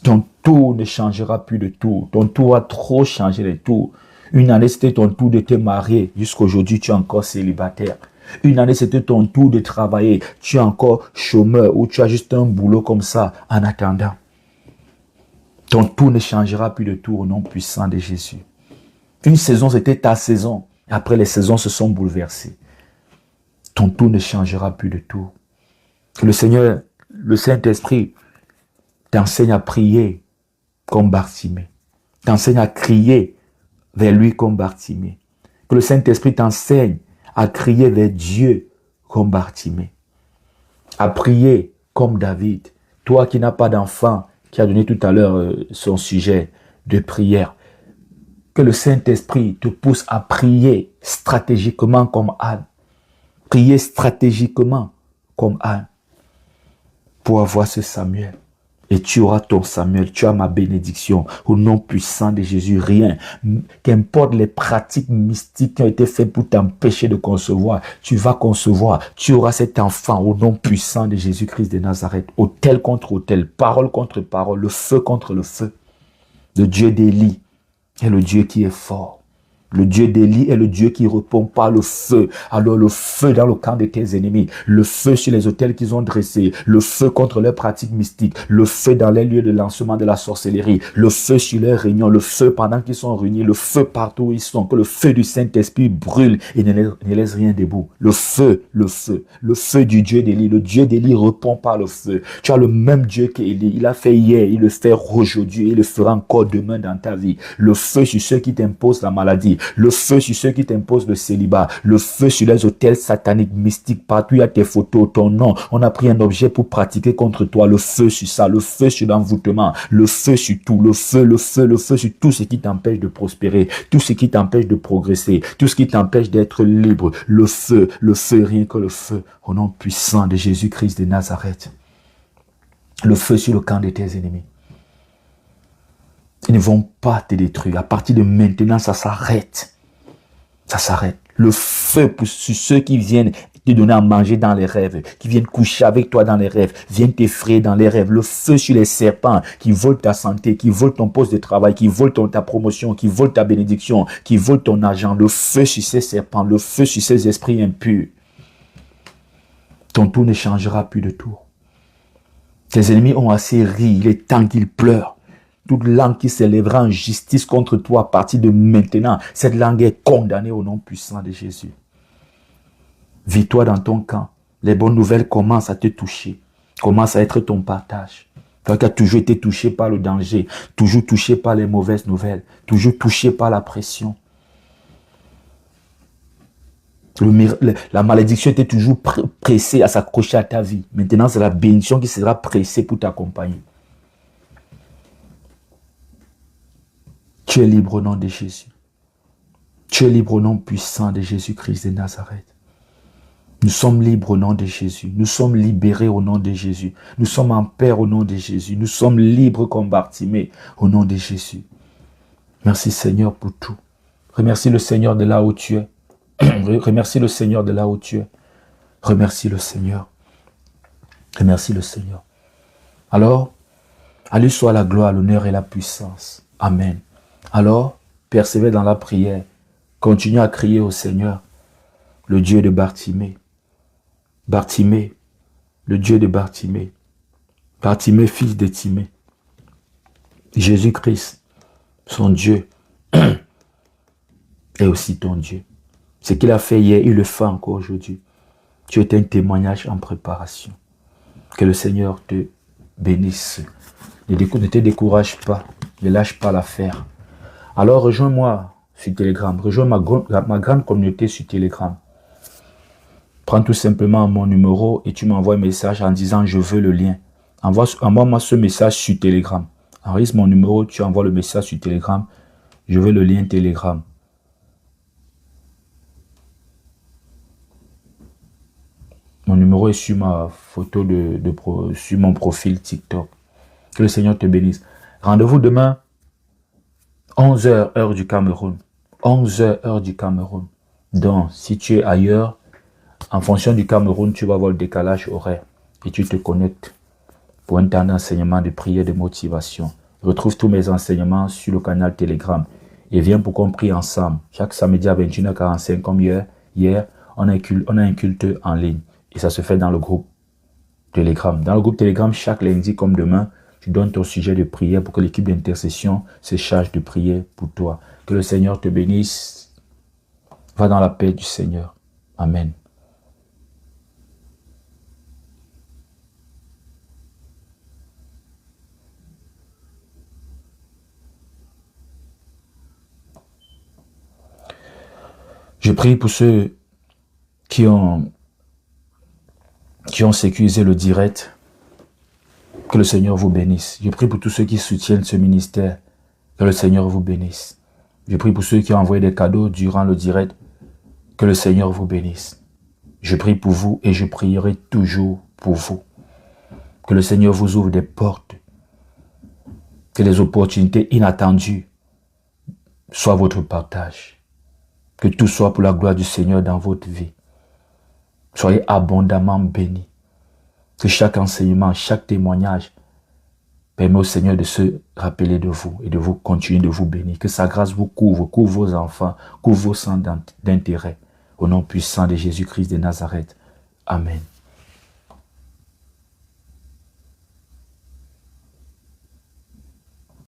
Ton tour ne changera plus de tour. Ton tour a trop changé de tour. Une année, c'était ton tour de te marier. Jusqu'aujourd'hui, tu es encore célibataire. Une année, c'était ton tour de travailler. Tu es encore chômeur ou tu as juste un boulot comme ça en attendant. Ton tour ne changera plus de tour au nom puissant de Jésus. Une saison, c'était ta saison. Après, les saisons se sont bouleversées. Ton tour ne changera plus de tour. Que le Seigneur, le Saint-Esprit, t'enseigne à prier comme Bartimée. T'enseigne à crier vers lui comme Bartimée. Que le Saint-Esprit t'enseigne à crier vers Dieu comme Bartimée. À prier comme David. Toi qui n'as pas d'enfant, qui a donné tout à l'heure son sujet de prière. Que le Saint-Esprit te pousse à prier stratégiquement comme Anne. Prier stratégiquement comme Anne pour avoir ce Samuel. Et tu auras ton Samuel, tu as ma bénédiction au nom puissant de Jésus. Rien, qu'importe les pratiques mystiques qui ont été faites pour t'empêcher de concevoir, tu vas concevoir. Tu auras cet enfant au nom puissant de Jésus-Christ de Nazareth. Autel contre autel, parole contre parole, le feu contre le feu. Le Dieu d'Élie est le Dieu qui est fort. Le Dieu d'Élie est le Dieu qui répond par le feu. Alors le feu dans le camp de tes ennemis, le feu sur les autels qu'ils ont dressés, le feu contre leurs pratiques mystiques, le feu dans les lieux de lancement de la sorcellerie, le feu sur leurs réunions, le feu pendant qu'ils sont réunis, le feu partout où ils sont, que le feu du Saint-Esprit brûle et ne laisse rien debout. Le feu du Dieu d'Élie. Le Dieu d'Élie répond par le feu. Tu as le même Dieu qu'Élie. Il a fait hier, il le fait aujourd'hui, il le fera encore demain dans ta vie. Le feu sur ceux qui t'imposent la maladie. Le feu sur ceux qui t'imposent le célibat. Le feu sur les hôtels sataniques, mystiques. Partout il y a tes photos, ton nom. On a pris un objet pour pratiquer contre toi. Le feu sur ça. Le feu sur l'envoûtement. Le feu sur tout. Le feu sur tout ce qui t'empêche de prospérer. Tout ce qui t'empêche de progresser. Tout ce qui t'empêche d'être libre. Le feu, rien que le feu. Au nom puissant de Jésus-Christ de Nazareth. Le feu sur le camp de tes ennemis. Ils ne vont pas te détruire. À partir de maintenant, ça s'arrête. Ça s'arrête. Le feu sur ceux qui viennent te donner à manger dans les rêves, qui viennent coucher avec toi dans les rêves, viennent t'effrayer dans les rêves. Le feu sur les serpents qui volent ta santé, qui volent ton poste de travail, qui volent ta promotion, qui volent ta bénédiction, qui volent ton argent. Le feu sur ces serpents, le feu sur ces esprits impurs. Ton tour ne changera plus de tour. Tes ennemis ont assez ri, il est temps qu'ils pleurent. Toute langue qui s'élèvera en justice contre toi à partir de maintenant, cette langue est condamnée au nom puissant de Jésus. Vis-toi dans ton camp. Les bonnes nouvelles commencent à te toucher, commencent à être ton partage. Toi qui as toujours été touché par le danger, toujours touché par les mauvaises nouvelles, toujours touché par la pression. La malédiction était toujours pressée à s'accrocher à ta vie. Maintenant, c'est la bénédiction qui sera pressée pour t'accompagner. Tu es libre au nom de Jésus. Tu es libre au nom puissant de Jésus-Christ de Nazareth. Nous sommes libres au nom de Jésus. Nous sommes libérés au nom de Jésus. Nous sommes en paix au nom de Jésus. Nous sommes libres comme Bartimée au nom de Jésus. Merci Seigneur pour tout. Remercie le Seigneur de là où tu es. Remercie le Seigneur de là où tu es. Remercie le Seigneur. Remercie le Seigneur. Alors, à lui soit la gloire, l'honneur et la puissance. Amen. Alors, persévère dans la prière. Continue à crier au Seigneur, le Dieu de Bartimée. Bartimée, le Dieu de Bartimée. Bartimée, fils de Timée. Jésus-Christ, son Dieu, est aussi ton Dieu. Ce qu'il a fait hier, il le fait encore aujourd'hui. Tu es un témoignage en préparation. Que le Seigneur te bénisse. Ne te décourage pas. Ne lâche pas l'affaire. Alors rejoins-moi sur Telegram. Rejoins ma grande communauté sur Telegram. Prends tout simplement mon numéro et tu m'envoies un message en disant je veux le lien. Envoie-moi ce message sur Telegram. Enregistre mon numéro, tu envoies le message sur Telegram. Je veux le lien Telegram. Mon numéro est sur ma photo sur mon profil TikTok. Que le Seigneur te bénisse. Rendez-vous demain, 11h, heure du Cameroun. 11h, heure du Cameroun. Donc, si tu es ailleurs, en fonction du Cameroun, tu vas avoir le décalage horaire. Et tu te connectes pour un temps d'enseignement, de prière, de motivation. Retrouve tous mes enseignements sur le canal Telegram. Et viens pour qu'on prie ensemble. Chaque samedi à 21h45, comme hier, on a un culte en ligne. Et ça se fait dans le groupe Telegram. Dans le groupe Telegram, chaque lundi comme demain, tu donnes ton sujet de prière pour que l'équipe d'intercession se charge de prier pour toi. Que le Seigneur te bénisse. Va dans la paix du Seigneur. Amen. Je prie pour ceux qui ont sécurisé le direct. Que le Seigneur vous bénisse. Je prie pour tous ceux qui soutiennent ce ministère. Que le Seigneur vous bénisse. Je prie pour ceux qui ont envoyé des cadeaux durant le direct. Que le Seigneur vous bénisse. Je prie pour vous et je prierai toujours pour vous. Que le Seigneur vous ouvre des portes. Que les opportunités inattendues soient votre partage. Que tout soit pour la gloire du Seigneur dans votre vie. Soyez abondamment bénis. Que chaque enseignement, chaque témoignage permet au Seigneur de se rappeler de vous et de vous continuer de vous bénir. Que sa grâce vous couvre vos enfants, couvre vos centres d'intérêt. Au nom puissant de Jésus-Christ de Nazareth. Amen.